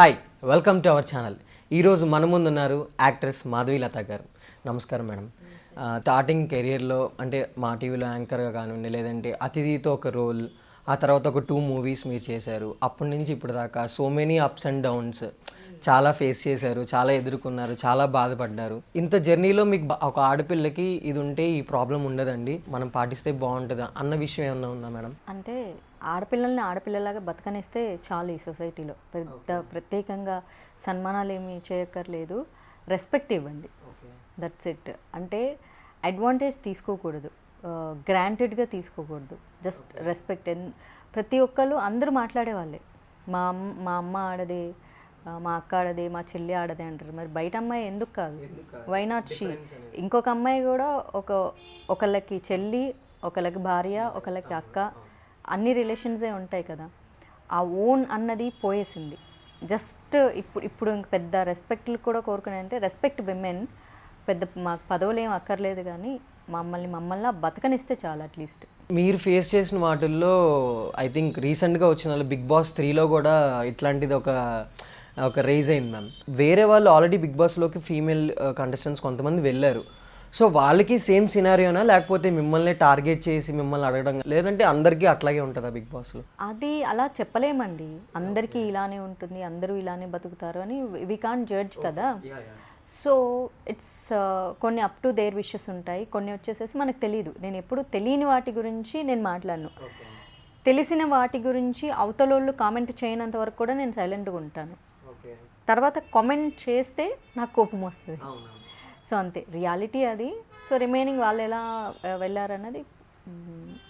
Hi, welcome to our channel. ఈరోజు మన ముందున్నారు యాక్ట్రెస్ మాధవీలత గారు. నమస్కారం మేడం. స్టార్టింగ్ కెరియర్లో అంటే మా టీవీలో యాంకర్గా కానివ్వండి, లేదంటే అతిథితో ఒక రోల్, ఆ తర్వాత ఒక 2 మూవీస్ మీరు చేశారు. అప్పటి నుంచి ఇప్పుడు దాకా so many ups and downs చాలా ఫేస్ చేశారు, చాలా ఎదుర్కొన్నారు, చాలా బాధపడ్డారు. ఇంత జర్నీలో మీకు ఒక ఆడపిల్లకి ఇది ఉంటే ఈ ప్రాబ్లం ఉండదండి, మనం పాటిస్తే బాగుంటుందా అన్న విషయం ఏమన్నా ఉందా మేడం? అంటే ఆడపిల్లల్ని ఆడపిల్లలాగా బతకనిస్తే చాలు ఈ సొసైటీలో. పెద్ద ప్రత్యేకంగా సన్మానాలు ఏమీ చేయక్కర్లేదు, రెస్పెక్ట్ ఇవ్వండి, దట్స్ ఇట్. అంటే అడ్వాంటేజ్ తీసుకోకూడదు, గ్రాంటెడ్గా తీసుకోకూడదు, జస్ట్ రెస్పెక్ట్. ప్రతి ఒక్కళ్ళు అందరూ మాట్లాడే వాళ్ళే, మా అమ్మ ఆడదే, మా అక్క ఆడదే, మా చెల్లి ఆడదే అంటారు. మరి బయట అమ్మాయి ఎందుకు కాదు? Why not she? ఇంకొక అమ్మాయి కూడా ఒకళ్ళకి చెల్లి, ఒకళ్ళకి భార్య, ఒకళ్ళకి అక్క, అన్ని రిలేషన్సే ఉంటాయి కదా. ఆ ఓన్ అన్నది పోయేసింది. జస్ట్ ఇప్పుడు ఇంక పెద్ద రెస్పెక్ట్లు కూడా కోరుకునే అంటే రెస్పెక్ట్ విమెన్. పెద్ద మాకు పదవులు ఏం అక్కర్లేదు, కానీ మమ్మల్ని బతకనిస్తే చాలు అట్లీస్ట్. మీరు ఫేస్ చేసిన వాటిల్లో ఐ థింక్ రీసెంట్గా వచ్చిన బిగ్ బాస్ 3లో కూడా ఇట్లాంటిది ఒక రేజ్ అయింది మ్యామ్. వేరే వాళ్ళు ఆల్రెడీ బిగ్ బాస్లోకి ఫీమేల్ కంటెస్టెంట్స్ కొంతమంది వెళ్ళారు. సో వాళ్ళకి సేమ్ సినారియోనా, లేకపోతే మిమ్మల్ని టార్గెట్ చేసి మిమ్మల్ని అడగడం, లేదంటే అందరికీ అట్లాగే ఉంటుందా బిగ్ బాస్లో? అది అలా చెప్పలేమండి. అందరికీ ఇలానే ఉంటుంది, అందరూ ఇలానే బతుకుతారు అని వి కాంట్ జడ్జ్ కదా. సో ఇట్స్ కొన్ని అప్ టు దేర్ విషెస్ ఉంటాయి, కొన్ని వచ్చేసేసి మనకు తెలియదు. నేను ఎప్పుడు తెలియని వాటి గురించి నేను మాట్లాడను, తెలిసిన వాటి గురించి అవతలోళ్ళు కామెంట్ చేయనంత వరకు కూడా నేను సైలెంట్గా ఉంటాను. తర్వాత కామెంట్ చేస్తే నాకు కోపం వస్తుంది. సో అంతే, రియాలిటీ అది. సో రిమైనింగ్ వాళ్ళు ఎలా వెళ్ళారన్నది.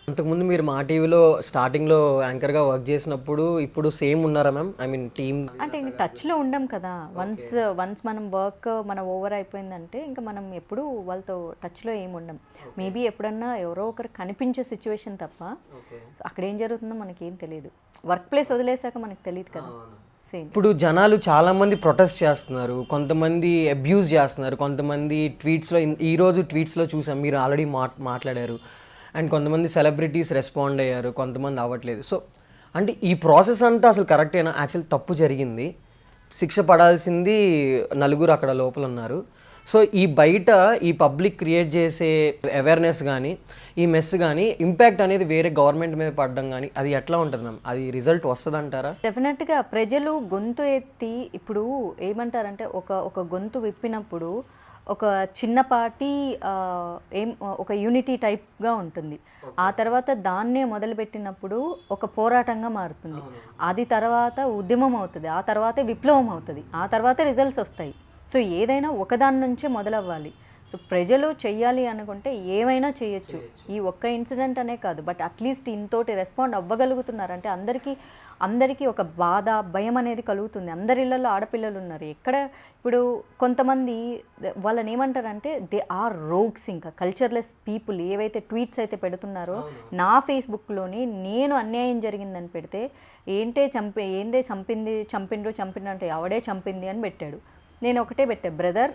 అంతకుముందు మీరు మా టీవీలో స్టార్టింగ్లో యాంకర్గా వర్క్ చేసినప్పుడు ఇప్పుడు సేమ్ ఉన్నారా మ్యామ్? ఐ మీన్ టీమ్ అంటే ఇంక టచ్లో ఉండం కదా. వన్స్ మనం వర్క్ ఓవర్ అయిపోయిందంటే ఇంకా మనం ఎప్పుడు వాళ్ళతో టచ్లో ఏమి ఉండం. మేబీ ఎప్పుడన్నా ఎవరో ఒకరు కనిపించే సిచ్యువేషన్ తప్ప అక్కడ ఏం జరుగుతుందో మనకేం తెలియదు. వర్క్ ప్లేస్ వదిలేసాక మనకు తెలియదు కదా. ఇప్పుడు జనాలు చాలామంది ప్రొటెస్ట్ చేస్తున్నారు, కొంతమంది అబ్యూజ్ చేస్తున్నారు, కొంతమంది ట్వీట్స్లో, ఈరోజు ట్వీట్స్లో చూసాం మీరు ఆల్రెడీ మాట్లాడారు, అండ్ కొంతమంది సెలబ్రిటీస్ రెస్పాండ్ అయ్యారు, కొంతమంది అవ్వట్లేదు. సో అంటే ఈ ప్రాసెస్ అంతా అసలు కరెక్టేనా? యాక్చువల్ తప్పు జరిగింది, శిక్ష పడాల్సింది నలుగురు అక్కడ లోపల ఉన్నారు. సో ఈ బయట ఈ పబ్లిక్ క్రియేట్ చేసే అవేర్నెస్ కానీ, ఈ మెస్ కానీ ఇంపాక్ట్ అనేది వేరే గవర్నమెంట్ మీద పడడం కానీ అది ఎట్లా ఉంటుంది మ్యామ్? అది రిజల్ట్ వస్తుంది అంటారా? డెఫినెట్గా ప్రజలు గొంతు ఎత్తి ఇప్పుడు ఏమంటారంటే ఒక గొంతు విప్పినప్పుడు ఒక చిన్నపాటి ఒక యూనిటీ టైప్గా ఉంటుంది. ఆ తర్వాత దాన్నే మొదలుపెట్టినప్పుడు ఒక పోరాటంగా మారుతుంది. అది తర్వాత ఉద్యమం అవుతుంది, ఆ తర్వాతే విప్లవం అవుతుంది, ఆ తర్వాతే రిజల్ట్స్ వస్తాయి. సో ఏదైనా ఒకదాని నుంచే మొదలవ్వాలి. సో ప్రజలు చెయ్యాలి అనుకుంటే ఏమైనా చేయొచ్చు. ఈ ఒక్క ఇన్సిడెంట్ అనే కాదు, బట్ అట్లీస్ట్ ఇంతోటి రెస్పాండ్ అవ్వగలుగుతున్నారంటే అందరికీ ఒక బాధ, భయం అనేది కలుగుతుంది. అందరి ఇళ్లలో ఆడపిల్లలు ఉన్నారు. ఎక్కడ ఇప్పుడు కొంతమంది వాళ్ళని ఏమంటారంటే దే ఆర్ రోగ్స్, ఇంకా కల్చర్లెస్ పీపుల్. ఏవైతే ట్వీట్స్ అయితే పెడుతున్నారో నా ఫేస్బుక్లోని, నేను అన్యాయం జరిగిందని పెడితే చంపిండ్రు అంటే ఎవడే చంపింది అని పెట్టాడు. నేను ఒకటే పెట్టా, బ్రదర్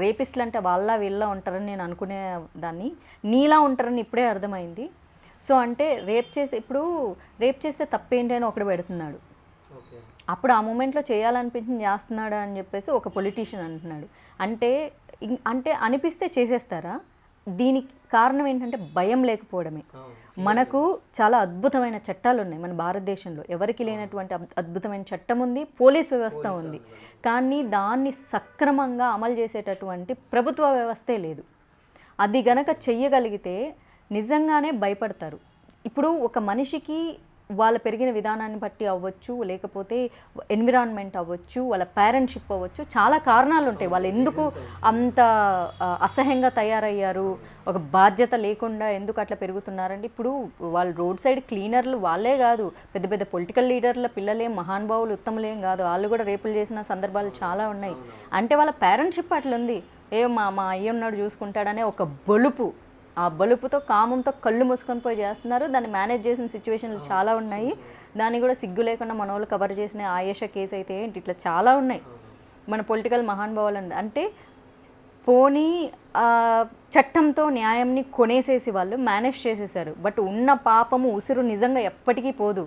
రేపిస్టులు అంటే వాళ్ళ వీళ్ళ ఉంటారని నేను అనుకునే దాన్ని, నీలా ఉంటారని ఇప్పుడే అర్థమైంది. సో అంటే రేప్ చేస్తే తప్పేంటి అని ఒకడు పెడుతున్నాడు. అప్పుడు ఆ మూమెంట్లో చేయాలనిపించింది చేస్తున్నాడు అని చెప్పేసి ఒక పొలిటీషియన్ అంటున్నాడు. అంటే అనిపిస్తే చేసేస్తారా? దీనికి కారణం ఏంటంటే భయం లేకపోవడమే. మనకు చాలా అద్భుతమైన చట్టాలు ఉన్నాయి మన భారతదేశంలో, ఎవరికి లేనటువంటి అద్భుతమైన చట్టం ఉంది, పోలీస్ వ్యవస్థ ఉంది. కానీ దాన్ని సక్రమంగా అమలు చేసేటటువంటి ప్రభుత్వ వ్యవస్థే లేదు. అది గనక చెయ్యగలిగితే నిజంగానే భయపడతారు. ఇప్పుడు ఒక మనిషికి వాళ్ళ పెరిగిన విధానాన్ని బట్టి అవ్వచ్చు, లేకపోతే ఎన్విరాన్మెంట్ అవ్వచ్చు, వాళ్ళ పేరెంట్షిప్ అవ్వచ్చు, చాలా కారణాలు ఉంటాయి. వాళ్ళు ఎందుకు అంత అసహ్యంగా తయారయ్యారు, ఒక బాధ్యత లేకుండా ఎందుకు అట్లా పెరుగుతున్నారంటే, ఇప్పుడు వాళ్ళు రోడ్ సైడ్ క్లీనర్లు వాళ్ళే కాదు, పెద్ద పెద్ద పొలిటికల్ లీడర్ల పిల్లలేం మహానుభావులు ఉత్తములేం కాదు, వాళ్ళు కూడా రేపులు చేసిన సందర్భాలు చాలా ఉన్నాయి. అంటే వాళ్ళ పేరెంట్షిప్ అట్లుంది. మా అయ్య ఉన్నాడు చూసుకుంటాడనే ఒక బలుపు, ఆ బలుపుతో కామంతో కళ్ళు మూసుకొని పోయి చేస్తున్నారు. దాన్ని మేనేజ్ చేసిన సిచ్యువేషన్లు చాలా ఉన్నాయి. దాన్ని కూడా సిగ్గు లేకుండా మన వాళ్ళు కవర్ చేసిన ఆయేషా కేసు అయితే ఏంటి, ఇట్లా చాలా ఉన్నాయి. మన పొలిటికల్ మహానుభావులు అంటే పోనీ చట్టంతో న్యాయంని కొనేసేసి వాళ్ళు మేనేజ్ చేసేసారు. బట్ ఉన్న పాపము ఉసురు నిజంగా ఎప్పటికీ పోదు.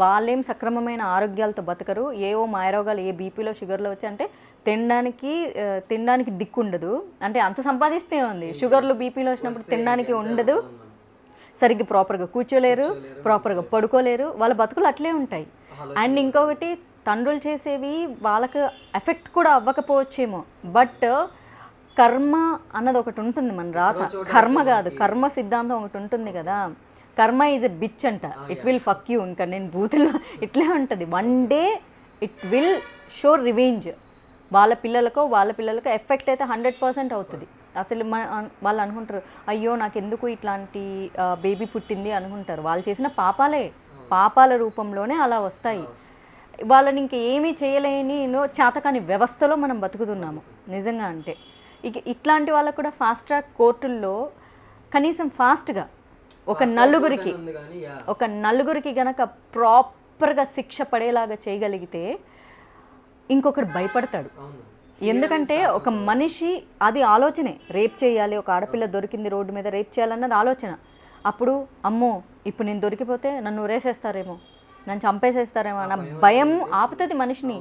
వాళ్ళేం సక్రమమైన ఆరోగ్యాలతో బతకరు. ఏవో మాయరోగాలు, ఏ బీపీలో షుగర్లో వచ్చి అంటే తినడానికి దిక్కుండదు. అంటే అంత సంపాదిస్తే ఉంది, షుగర్లు బీపీలో వచ్చినప్పుడు తినడానికి ఉండదు, సరిగ్గా ప్రాపర్గా కూర్చోలేరు, ప్రాపర్గా పడుకోలేరు, వాళ్ళ బతుకులు అట్లే ఉంటాయి. అండ్ ఇంకొకటి, తండ్రులు చేసేవి వాళ్ళకు ఎఫెక్ట్ కూడా అవ్వకపోవచ్చేమో, బట్ కర్మ అన్నది ఒకటి ఉంటుంది మన రాత. కర్మ కాదు, కర్మ సిద్ధాంతం ఒకటి ఉంటుంది కదా, కర్మ ఈజ్ ఎ బిచ్ అంట, ఇట్ విల్ ఫక్ యూ. ఇంకా నేను బూతులు ఇట్లే ఉంటుంది. One day it will show revenge. వాళ్ళ పిల్లలకు ఎఫెక్ట్ అయితే 100% అవుతుంది. అసలు వాళ్ళు అనుకుంటారు, అయ్యో నాకు ఎందుకు ఇట్లాంటి బేబీ పుట్టింది అనుకుంటారు. వాళ్ళు చేసిన పాపాల రూపంలోనే అలా వస్తాయి. వాళ్ళని ఇంక ఏమీ చేయలేని చేతకాని వ్యవస్థలో మనం బతుకుతున్నాము నిజంగా. అంటే ఇట్లాంటి వాళ్ళకు కూడా ఫాస్ట్ ట్రాక్ కోర్టుల్లో కనీసం ఫాస్ట్గా ఒక నలుగురికి గనక ప్రాపర్గా శిక్ష పడేలాగా చేయగలిగితే ఇంకొకడు భయపడతాడు. ఎందుకంటే ఒక మనిషి అది ఆలోచనే, రేప్ చేయాలి, ఒక ఆడపిల్ల దొరికింది రోడ్డు మీద, రేప్ చేయాలన్నది ఆలోచన. అప్పుడు అమ్మో ఇప్పుడు నేను దొరికిపోతే నన్ను ఊరేసేస్తారేమో, నన్ను చంపేసేస్తారేమో అన్న భయం ఆపుతుంది మనిషిని.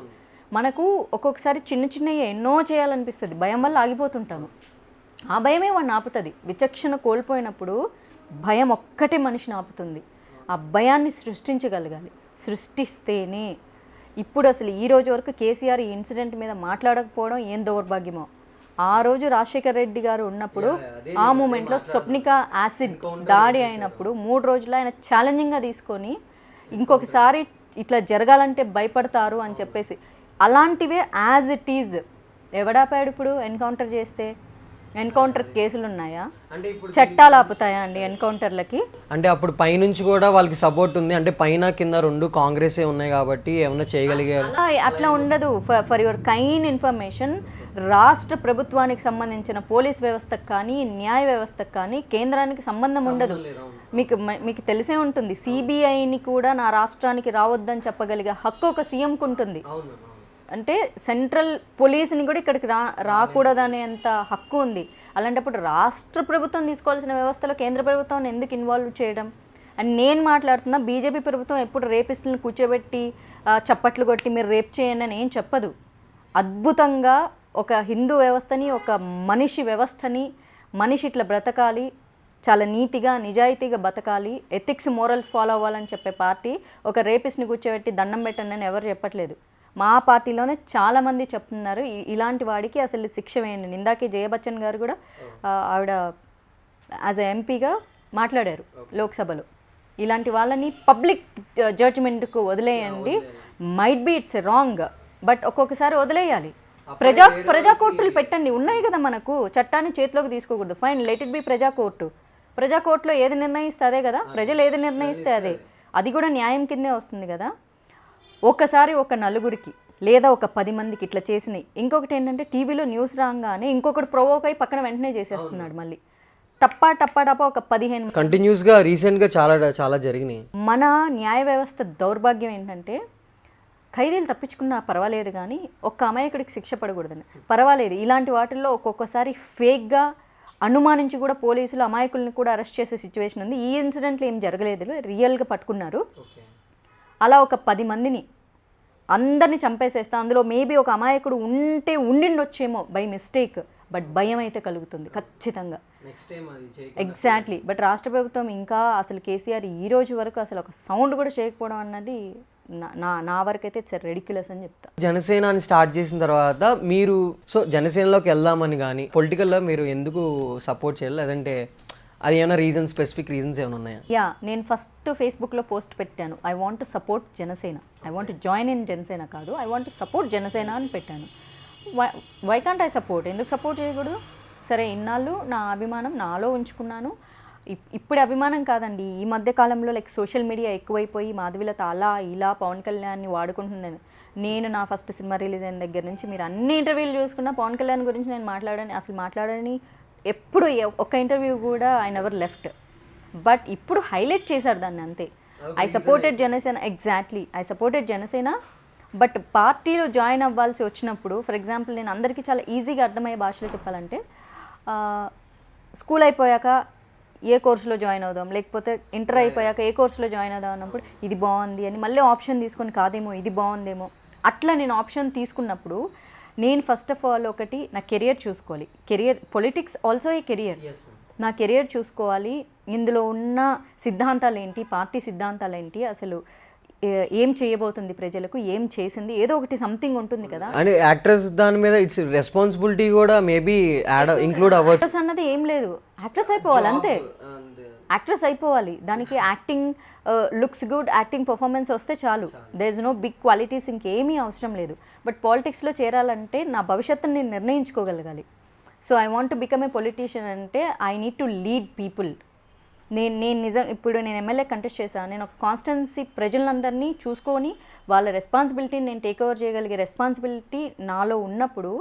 మనకు ఒక్కొక్కసారి చిన్నవి ఎన్నో చేయాలనిపిస్తుంది, భయం వల్ల ఆగిపోతుంటాము. ఆ భయమే వాడిని ఆపుతుంది. విచక్షణ కోల్పోయినప్పుడు భయం ఒక్కటే మనిషిని ఆపుతుంది. ఆ భయాన్ని సృష్టించగలగాలి. సృష్టిస్తేనే ఇప్పుడు అసలు ఈ రోజు వరకు కేసీఆర్ ఈ ఇన్సిడెంట్ మీద మాట్లాడకపోవడం ఏం దౌర్భాగ్యమో. ఆ రోజు రాజశేఖర్ రెడ్డి గారు ఉన్నప్పుడు ఆ మూమెంట్లో స్వప్నిక యాసిడ్ దాడి అయినప్పుడు 3 రోజులు ఆయన ఛాలెంజింగ్గా తీసుకొని ఇంకొకసారి ఇట్లా జరగాలంటే భయపడతారు అని చెప్పేసి, అలాంటివే యాజ్ ఇట్ ఈజ్ ఎవడాపాడు. ఇప్పుడు ఎన్కౌంటర్ చేస్తే ఎన్కౌంటర్ కేసులు ఉన్నాయా? అంటే చట్టాలు ఆపుతాయా అండి ఎన్కౌంటర్లకి? అంటే అప్పుడు పైనుంచి కూడా వాళ్ళకి సపోర్ట్ ఉంది, అంటే పైన కింద 2 కాంగ్రెసే ఉన్నాయి కాబట్టి ఏమన్నా చేయగలిగారు. అట్లా ఉండదు. ఫర్ యువర్ కైండ్ ఇన్ఫర్మేషన్, రాష్ట్ర ప్రభుత్వానికి సంబంధించిన పోలీస్ వ్యవస్థకు కానీ న్యాయ వ్యవస్థకు కానీ కేంద్రానికి సంబంధం ఉండదు. మీకు తెలిసే ఉంటుంది, సిబిఐని కూడా నా రాష్ట్రానికి రావద్దని చెప్పగలిగే హక్కు ఒక సీఎంకు ఉంటుంది. అంటే సెంట్రల్ పోలీసుని కూడా ఇక్కడికి రాకూడదనే అంత హక్కు ఉంది. అలాంటప్పుడు రాష్ట్ర ప్రభుత్వం తీసుకోవాల్సిన వ్యవస్థలో కేంద్ర ప్రభుత్వం ఎందుకు ఇన్వాల్వ్ చేయడం? అండ్ నేను మాట్లాడుతున్నా, బీజేపీ ప్రభుత్వం ఎప్పుడు రేపిస్టులను కూర్చోబెట్టి చప్పట్లు కొట్టి మీరు రేప్ చేయండి అని ఏం చెప్పదు. అద్భుతంగా ఒక హిందూ వ్యవస్థని, ఒక మనిషి వ్యవస్థని, మనిషి ఇట్లా బ్రతకాలి, చాలా నీతిగా నిజాయితీగా బతకాలి, ఎథిక్స్ మోరల్స్ ఫాలో అవ్వాలని చెప్పే పార్టీ ఒక రేపిస్ట్ని కూర్చోబెట్టి దండం పెట్టండి అని ఎవరు చెప్పట్లేదు. మా పార్టీలోనే చాలామంది చెప్తున్నారు ఇలాంటి వాడికి అసలు శిక్ష వేయండి. ఇందాకే జయబచ్చన్ గారు కూడా ఆవిడ యాజ్ ఎ ఎంపీగా మాట్లాడారు లోక్సభలో, ఇలాంటి వాళ్ళని పబ్లిక్ జడ్జిమెంట్కు వదిలేయండి. Might be it's wrong, but ఒక్కొక్కసారి వదిలేయాలి. ప్రజా కోర్టులు పెట్టండి, ఉన్నాయి కదా మనకు. చట్టాన్ని చేతిలోకి తీసుకోకూడదు, ఫైన్, లెట్ ఇట్ బి ప్రజా కోర్టులో ఏది నిర్ణయిస్తే అదే కదా, ప్రజలు ఏది నిర్ణయిస్తే అదే, అది కూడా న్యాయం కిందే వస్తుంది కదా. ఒకసారి ఒక నలుగురికి లేదా ఒక 10 మందికి ఇట్లా చేసినాయి. ఇంకొకటి ఏంటంటే టీవీలో న్యూస్ రాగానే ఇంకొకటి ప్రొవోక్ అయ్యి పక్కన వెంటనే చేసేస్తున్నాడు. మళ్ళీ టప్పా ఒక 15 కంటిన్యూస్గా రీసెంట్గా చాలా జరిగినాయి. మన న్యాయ వ్యవస్థ దౌర్భాగ్యం ఏంటంటే ఖైదీలు తప్పించుకున్నా పర్వాలేదు కానీ ఒక్క అమాయకుడికి శిక్ష పడకూడదని. పర్వాలేదు, ఇలాంటి వాటిల్లో ఒక్కొక్కసారి ఫేక్గా అనుమానించి కూడా పోలీసులు అమాయకుల్ని కూడా అరెస్ట్ చేసే సిచ్యువేషన్ ఉంది. ఈ ఇన్సిడెంట్లో ఏం జరగలేదు, రియల్గా పట్టుకున్నారు. అలా ఒక 10 మందిని అందరినీ చంపేసేస్తా. అందులో మేబీ ఒక అమాయకుడు ఉండిండొచ్చేమో బై మిస్టేక్, బట్ భయం అయితే కలుగుతుంది ఖచ్చితంగా. ఎగ్జాక్ట్లీ. బట్ రాష్ట్ర ప్రభుత్వం ఇంకా అసలు కేసీఆర్ ఈ రోజు వరకు అసలు ఒక సౌండ్ కూడా చేయకపోవడం అన్నది నా వరకు అయితే ఇట్స్ రెడిక్యులస్ అని చెప్తా. జనసేనని స్టార్ట్ చేసిన తర్వాత మీరు జనసేనలోకి వెళ్దామని కానీ పొలిటికల్లో మీరు ఎందుకు సపోర్ట్ చేయాలి, లేదంటే అది ఏమైనా స్పెసిఫిక్ రీజన్స్ ఏమైనా ఉన్నాయా? యా, నేను ఫస్ట్ ఫేస్బుక్లో పోస్ట్ పెట్టాను, I want to support Janasena, I want to join in Janasena కాదు, I want to support Janasena అని పెట్టాను. Why can't I support? ఎందుకు సపోర్ట్ చేయకూడదు? సరే, ఇన్నాళ్ళు నా అభిమానం నాలో ఉంచుకున్నాను. ఇప్పుడు అభిమానం కాదండి, ఈ మధ్య కాలంలో సోషల్ మీడియా ఎక్కువైపోయి మాధవిలత అలా ఇలా పవన్ కళ్యాణ్ని వాడుకుంటుందని. నేను నా ఫస్ట్ సినిమా రిలీజ్ అయిన దగ్గర నుంచి మీరు అన్ని ఇంటర్వ్యూలు చూసుకున్నా పవన్ కళ్యాణ్ గురించి నేను మాట్లాడని ఎప్పుడు ఒక్క ఇంటర్వ్యూ కూడా ఐ నెవర్ లెఫ్ట్. బట్ ఇప్పుడు హైలైట్ చేశారు దాన్ని, అంతే. I supported Janasena, exactly I supported Janasena. But పార్టీలో జాయిన్ అవ్వాల్సి వచ్చినప్పుడు, ఫర్ ఎగ్జాంపుల్ నేను అందరికీ చాలా ఈజీగా అర్థమయ్యే భాషలో చెప్పాలంటే, స్కూల్ అయిపోయాక ఏ కోర్సులో జాయిన్ అవుదాం, లేకపోతే ఇంటర్ అయిపోయాక ఏ కోర్సులో జాయిన్ అవుదాం అన్నప్పుడు ఇది బాగుంది అని మళ్ళీ ఆప్షన్ తీసుకొని కాదేమో ఇది బాగుందేమో అట్లా నేను ఆప్షన్ తీసుకున్నప్పుడు నేను ఫస్ట్ ఆఫ్ ఆల్ ఒకటి నా కెరియర్ చూసుకోవాలి. Politics also a career. నా కెరియర్ చూసుకోవాలి, ఇందులో ఉన్న సిద్ధాంతాలు ఏంటి, పార్టీ సిద్ధాంతాలు ఏంటి, అసలు ఏం చేయబోతుంది ప్రజలకు, ఏం చేసింది, ఏదో ఒకటి సంథింగ్ ఉంటుంది కదా. అని యాక్ట్రెస్ దాని మీద ఇట్స్ రెస్పాన్సిబిలిటీ కూడా మేబీ ఇంక్లూడ్ అవ్వచ్చు. యాక్ట్రెస్ అన్నది ఏం లేదు, యాక్ట్రెస్ అయిపోవాలి అంతే. యాక్ట్రెస్ అయిపోవాలి, దానికి acting looks good, acting performance వస్తే చాలు. There is no big qualities, ఇంకేమీ అవసరం లేదు. బట్ పాలిటిక్స్లో చేరాలంటే నా భవిష్యత్తుని నేను నిర్ణయించుకోగలగాలి. So I want to become a politician అంటే I need to lead people. నేను ఇప్పుడు నేను ఎమ్మెల్యే కంటెస్ట్ చేశాను. నేను ఒక కాన్స్టెన్సీ ప్రజలందరినీ చూసుకొని వాళ్ళ రెస్పాన్సిబిలిటీని నేను టేక్ ఓవర్ చేయగలిగే రెస్పాన్సిబిలిటీ నాలో ఉన్నప్పుడు,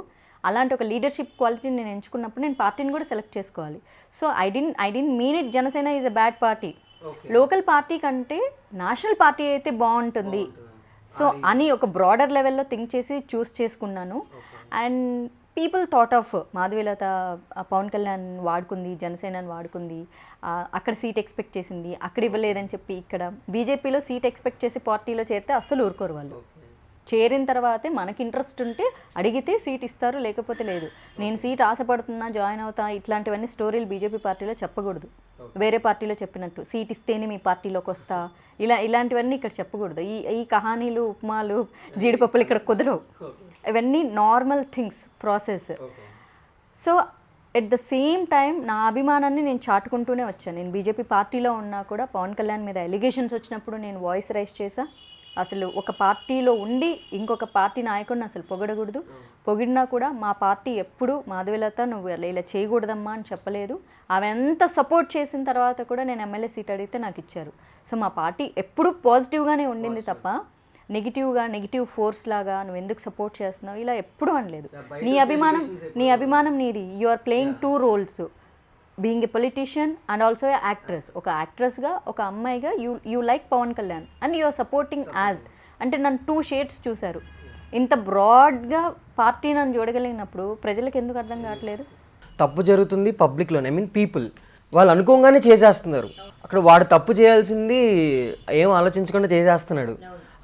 అలాంటి ఒక లీడర్షిప్ క్వాలిటీని నేను ఎంచుకున్నప్పుడు నేను పార్టీని కూడా సెలెక్ట్ చేసుకోవాలి. So I didn't mean it Janasena is a bad party. Local party కంటే నేషనల్ పార్టీ అయితే బాగుంటుంది సో అని ఒక బ్రాడర్ లెవెల్లో థింక్ చేసి చూస్ చేసుకున్నాను. And people thought of Madhavilatha Pawan Kalyan వాడుకుంది, జనసేనని వాడుకుంది, అక్కడ సీట్ ఎక్స్పెక్ట్ చేసింది, అక్కడ ఇవ్వలేదని చెప్పి ఇక్కడ బీజేపీలో సీట్ ఎక్స్పెక్ట్ చేసి పార్టీలో చేరితే అస్సలు ఊరుకోరు వాళ్ళు. చేరిన తర్వాతే మనకి ఇంట్రెస్ట్ ఉంటే అడిగితే సీట్ ఇస్తారు, లేకపోతే లేదు. నేను సీట్ ఆశపడుతున్నా, జాయిన్ అవుతా, ఇట్లాంటివన్నీ స్టోరీలు బీజేపీ పార్టీలో చెప్పకూడదు. వేరే పార్టీలో చెప్పినట్టు సీట్ ఇస్తేనే మీ పార్టీలోకి వస్తా, ఇలాంటివన్నీ ఇక్కడ చెప్పకూడదు. ఈ కహానీలు, ఉప్మాలు, జీడిపప్పులు ఇక్కడ కుదరవు. ఇవన్నీ normal things, process. So at the same time నా అభిమానాన్ని నేను చాటుకుంటూనే వచ్చాను. నేను బీజేపీ పార్టీలో ఉన్నా కూడా పవన్ కళ్యాణ్ మీద ఎలిగేషన్స్ వచ్చినప్పుడు నేను వాయిస్ రైజ్ చేశా. అసలు ఒక పార్టీలో ఉండి ఇంకొక పార్టీ నాయకుడిని అసలు పొగడకూడదు, పొగిడినా కూడా మా పార్టీ ఎప్పుడు మాధవీలత నువ్వు ఇలా చేయకూడదమ్మా అని చెప్పలేదు. ఆమె ఎంత సపోర్ట్ చేసిన తర్వాత కూడా నేను ఎమ్మెల్యే సీట్ అడిగితే నాకు ఇచ్చారు. సో మా పార్టీ ఎప్పుడూ పాజిటివ్గానే ఉండింది తప్ప నెగిటివ్ ఫోర్స్ లాగా నువ్వు ఎందుకు సపోర్ట్ చేస్తున్నావు ఇలా ఎప్పుడూ అనలేదు. నీ అభిమానం నీది. You are playing 2 roles, being a politician and also a actress. ఒక యాక్ట్రెస్గా, ఒక అమ్మాయిగా you like Pavan Kalyan and you are supporting as అంటే నన్ను 2 shades చూశారు. ఇంత బ్రాడ్గా పార్టీ నన్ను చూడగలిగినప్పుడు ప్రజలకు ఎందుకు అర్థం కావట్లేదు? తప్పు జరుగుతుంది పబ్లిక్లోనే, ఐ మీన్ పీపుల్ వాళ్ళు అనుకోగానే చేసేస్తున్నారు. అక్కడ వాడు తప్పు చేయాల్సింది ఏం ఆలోచించకుండా చేసేస్తున్నాడు.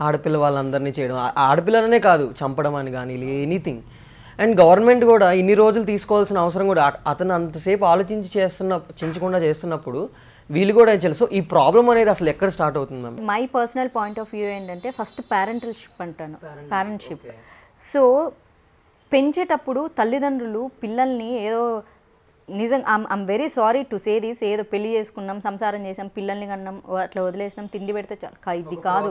ఆడపిల్ల వాళ్ళందరినీ చేయడం, ఆడపిల్లలనే కాదు చంపడం అని కానీ ఎనీథింగ్. అండ్ గవర్నమెంట్ కూడా ఇన్ని రోజులు తీసుకోవాల్సిన అవసరం కూడా అతను అంతసేపు ఆలోచించి చించకుండా చేస్తున్నప్పుడు వీళ్ళు కూడా ఏం చేయాలి? సో ఈ ప్రాబ్లం అనేది అసలు ఎక్కడ స్టార్ట్ అవుతుంది ma'am? My personal point of view ఏంటంటే ఫస్ట్ పేరెంటల్షిప్ అంటాను. పేరెంట్షిప్. సో పెంచేటప్పుడు తల్లిదండ్రులు పిల్లల్ని ఏదో నిజంగా I'm very sorry to say this, ఏదో పెళ్లి చేసుకున్నాం, సంసారం చేసాం, పిల్లల్ని కన్నాం, అట్లా వదిలేసినాం, తిండి పెడితే ఇది కాదు.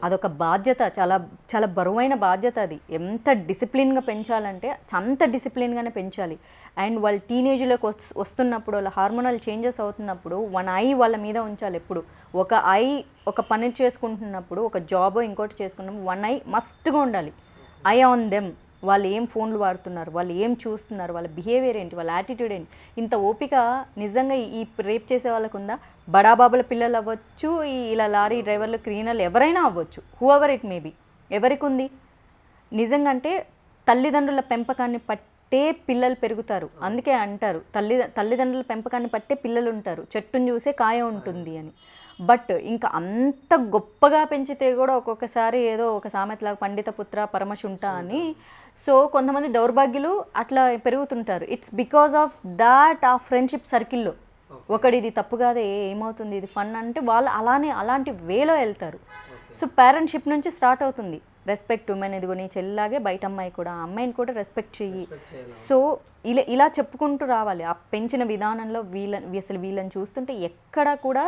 అదొక బాధ్యత, చాలా చాలా బరువైన బాధ్యత. అది ఎంత డిసిప్లిన్గా పెంచాలంటే అంత డిసిప్లిన్గానే పెంచాలి. అండ్ వాళ్ళు టీనేజ్లోకి వస్తున్నప్పుడు, వాళ్ళ హార్మోనల్ చేంజెస్ అవుతున్నప్పుడు 1 eye వాళ్ళ మీద ఉంచాలి ఎప్పుడు. ఒక ఐ ఒక పని చేసుకుంటున్నప్పుడు, ఒక జాబ్ ఇంకోటి చేసుకున్నప్పుడు 1 eye మస్ట్గా ఉండాలి. I on them. వాళ్ళు ఏం ఫోన్లు వాడుతున్నారు, వాళ్ళు ఏం చూస్తున్నారు, వాళ్ళ బిహేవియర్ ఏంటి, వాళ్ళ యాటిట్యూడ్ ఏంటి. ఇంత ఓపిక నిజంగా ఈ రేప్ చేసే వాళ్ళకు ఉందా? బడాబాబుల పిల్లలు అవ్వచ్చు, ఇలా లారీ డ్రైవర్లు, క్లీనర్లు, ఎవరైనా అవ్వచ్చు, హూఎవర్ ఇట్ మేబీ. ఎవరికి ఉంది నిజంగా? అంటే తల్లిదండ్రుల పెంపకాన్ని పట్టే పిల్లలు పెరుగుతారు. అందుకే అంటారు తల్లిదండ్రుల పెంపకాన్ని పట్టే పిల్లలు ఉంటారు, చెట్టును చూసే కాయ ఉంటుంది అని. బట్ ఇంకా అంత గొప్పగా పెంచితే కూడా ఒక్కొక్కసారి ఏదో ఒక సామెతలాగా పండిత పుత్ర పరమశుంఠ అని. సో కొంతమంది దౌర్భాగ్యులు అట్లా పెరుగుతుంటారు. ఇట్స్ బికాస్ ఆఫ్ దాట్ ఆ ఫ్రెండ్షిప్ సర్కిల్లో ఒకడిది తప్పు కాదే, ఏమవుతుంది, ఇది ఫన్ అంటే వాళ్ళు అలాంటి వేలో వెళ్తారు. సో పేరెంట్షిప్ నుంచి స్టార్ట్ అవుతుంది. రెస్పెక్ట్ ఉమెన్, ఇదిగో నీ చెల్లిలాగే బయట అమ్మాయి కూడా, ఆ అమ్మాయిని కూడా రెస్పెక్ట్ చెయ్యి. సో ఇలా చెప్పుకుంటూ రావాలి. ఆ పెంచిన విధానంలో వీళ్ళని చూస్తుంటే ఎక్కడ కూడా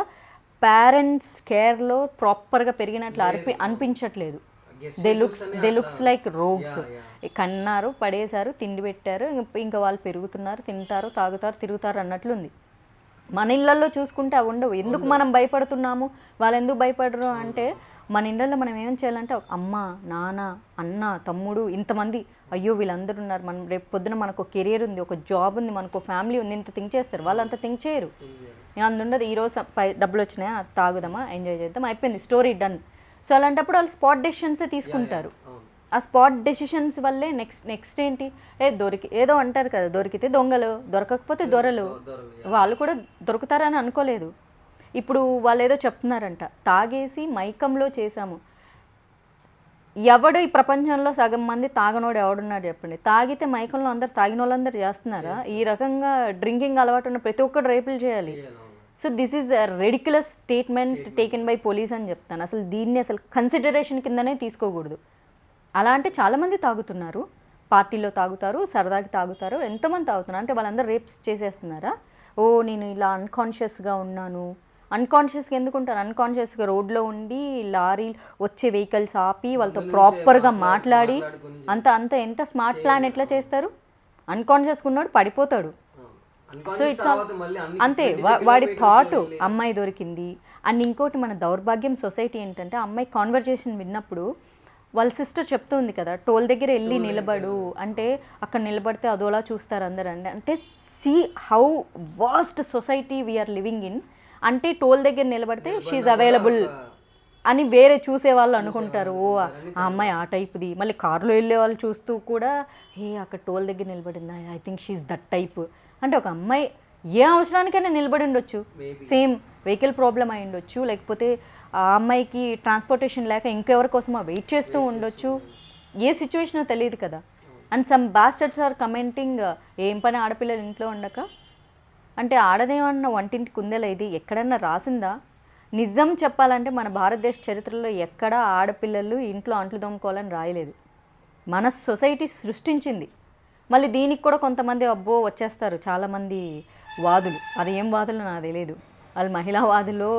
పేరెంట్స్ కేర్లో ప్రాపర్గా పెరిగినట్లు అనిపించట్లేదు. They looks like rogues. కన్నారు, పడేశారు, తిండి పెట్టారు, ఇంకా వాళ్ళు పెరుగుతున్నారు, తింటారు, తాగుతారు, తిరుగుతారు అన్నట్లుంది. మన ఇళ్ళల్లో చూసుకుంటే అవి ఉండవు. ఎందుకు మనం భయపడుతున్నాము, వాళ్ళు ఎందుకు భయపడరు అంటే మన ఇళ్ళల్లో మనం ఏం చేయాలంటే అమ్మ, నాన్న, అన్న, తమ్ముడు, ఇంతమంది, అయ్యో వీళ్ళందరూ ఉన్నారు, మనం రేపు పొద్దున మనకు కెరియర్ ఉంది, ఒక జాబ్ ఉంది, మనకు ఫ్యామిలీ ఉంది, ఇంత థింక్ చేస్తారు. వాళ్ళు అంత థింక్ చేయరు. అందుండదు, ఈరోజు డబ్బులు వచ్చినాయా, తాగుదామా, ఎంజాయ్ చేద్దాం, అయిపోయింది, స్టోరీ డన్. సో అలాంటప్పుడు వాళ్ళు స్పాట్ డెసిషన్సే తీసుకుంటారు. ఆ స్పాట్ డెసిషన్స్ వల్లే నెక్స్ట్ ఏంటి, ఏదో అంటారు కదా, దొరికితే దొంగలు, దొరకకపోతే దొరలు, వాళ్ళు కూడా దొరుకుతారని అనుకోలేదు. ఇప్పుడు వాళ్ళు ఏదో చెప్తున్నారంట, తాగేసి మైకంలో చేశాము. ఎవడు ఈ ప్రపంచంలో సగం మంది తాగనోడు ఎవడున్నాడు చెప్పండి? తాగితే మైకంలో అందరు తాగిన వాళ్ళందరూ చేస్తున్నారా? ఈ రకంగా డ్రింకింగ్ అలవాటు ఉన్న ప్రతి ఒక్కరు రేపులు చేయాలి. So this is ridiculous statement taken by police అని చెప్తాను. అసలు దీన్ని అసలు కన్సిడరేషన్ కిందనే తీసుకోకూడదు. అలా అంటే చాలామంది తాగుతున్నారు, పార్టీలో తాగుతారు, సరదాకి తాగుతారు, ఎంతోమంది తాగుతున్నారు. అంటే వాళ్ళందరూ రేప్స్ చేసేస్తున్నారా? ఓ నేను ఇలా అన్కాన్షియస్గా ఉన్నాను. అన్కాన్షియస్గా ఎందుకు ఉంటారు? అన్కాన్షియస్గా రోడ్లో ఉండి లారీ వచ్చే వెహికల్స్ ఆపి వాళ్ళతో ప్రాపర్గా మాట్లాడి అంత ఎంత స్మార్ట్ ప్లాన్ ఎట్లా చేస్తారు? అన్కాన్షియస్గా ఉన్నాడు పడిపోతాడు. సో ఇట్స్ అంతే, వాడి థాట్ అమ్మాయి దొరికింది. అండ్ ఇంకోటి మన దౌర్భాగ్యం సొసైటీ ఏంటంటే, అమ్మాయి కాన్వర్జేషన్ విన్నప్పుడు వాళ్ళ సిస్టర్ చెప్తుంది కదా, టోల్ దగ్గర వెళ్ళి నిలబడు అంటే అక్కడ నిలబడితే అదోలా చూస్తారు అందరు అంటే see how worst society we are living in. అంటే టోల్ దగ్గర నిలబడితే షీఈ్ అవైలబుల్ అని వేరే చూసే వాళ్ళు అనుకుంటారు, ఓ ఆ అమ్మాయి ఆ టైప్ది. మళ్ళీ కారులో వెళ్ళే వాళ్ళు చూస్తూ కూడా అక్కడ టోల్ దగ్గర నిలబడింది, I think she's that type. అంటే ఒక అమ్మాయి ఏ అవసరానికైనా నిలబడి ఉండొచ్చు, సేమ్ వెహికల్ ప్రాబ్లం అయి ఉండొచ్చు, లేకపోతే ఆ అమ్మాయికి ట్రాన్స్పోర్టేషన్ లేక ఇంకెవరి కోసం వెయిట్ చేస్తూ ఉండొచ్చు, ఏ సిచ్యువేషనో తెలియదు కదా. And some bastards are commenting, ఏం పని ఆడపిల్లలు ఇంట్లో ఉండక. అంటే ఆడదేమన్నా వంటింటి కుందేలా? ఇది ఎక్కడన్నా రాసిందా? నిజం చెప్పాలంటే మన భారతదేశ చరిత్రలో ఎక్కడా ఆడపిల్లలు ఇంట్లో అంట్లు దొంగకోవాలని రాయలేదు. మన సొసైటీ సృష్టించింది. మళ్ళీ దీనికి కూడా కొంతమంది అబ్బో వచ్చేస్తారు చాలామంది వాదులు. అది ఏం వాదులు నాకు తెలియదు. వాళ్ళు మహిళావాదులో,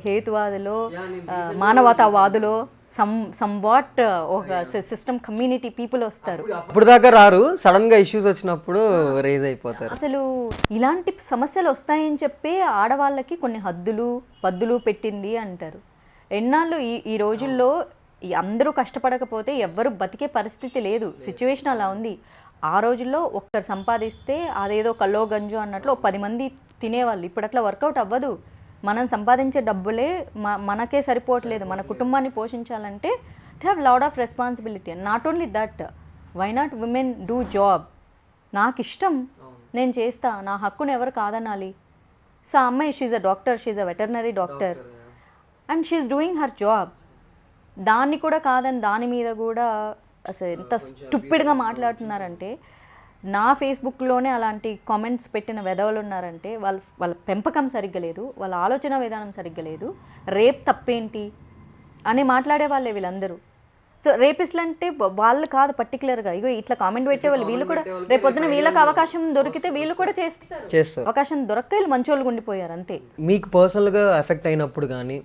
హేతువాదులో, మానవతావాదులో, సమ్వాట్ ఒక సిస్టమ్ కమ్యూనిటీ పీపుల్ వస్తారు. ఇప్పుడు దాకా రారు, సడన్ గా ఇష్యూస్ వచ్చినప్పుడు రేజ్ అయిపోతారు. అసలు ఇలాంటి సమస్యలు వస్తాయని చెప్పి ఆడవాళ్ళకి కొన్ని పద్దులు పెట్టింది అంటారు. ఎన్నాళ్ళు ఈ రోజుల్లో అందరూ కష్టపడకపోతే ఎవ్వరు బతికే పరిస్థితి లేదు. సిచ్యువేషన్ అలా ఉంది. ఆ రోజుల్లో ఒక్కరు సంపాదిస్తే అదేదో కల్లో గంజు అన్నట్లు 10 మంది తినేవాళ్ళు. ఇప్పుడు అట్లా వర్కౌట్ అవ్వదు. మనం సంపాదించే డబ్బులే మనకే సరిపోవట్లేదు. మన కుటుంబాన్ని పోషించాలంటే to have lot of responsibility. Not only that, why not women do job? నాకు ఇష్టం, నేను చేస్తా, నా హక్కును ఎవరు కాదనాలి? సో ఆ అమ్మాయి she's a doctor, she's a veterinary doctor and she's doing her job. దాన్ని కూడా కాదని దాని మీద కూడా అసలు ఎంత స్టూపిడ్గా మాట్లాడుతున్నారంటే, నా ఫేస్బుక్లోనే అలాంటి కామెంట్స్ పెట్టిన వెధవలు ఉన్నారంటే వాళ్ళ పెంపకం సరిగ్గా లేదు, వాళ్ళ ఆలోచన విధానం సరిగ్గా లేదు. రేప్ తప్పేంటి అని మాట్లాడే వాళ్ళే వీళ్ళందరూ. సో రేపిస్ట్లు అంటే వాళ్ళు కాదు పర్టికులర్గా, ఇగో ఇట్లా కామెంట్ పెట్టేవాళ్ళు వీళ్ళు కూడా రేపొద్దున వీళ్ళకి అవకాశం దొరికితే వీళ్ళు కూడా చేస్తారు. అవకాశం దొరక్క వీళ్ళు మంచోళ్ళు ఉండిపోయారు అంతే. మీకు పర్సనల్గా ఎఫెక్ట్ అయినప్పుడు కానీ,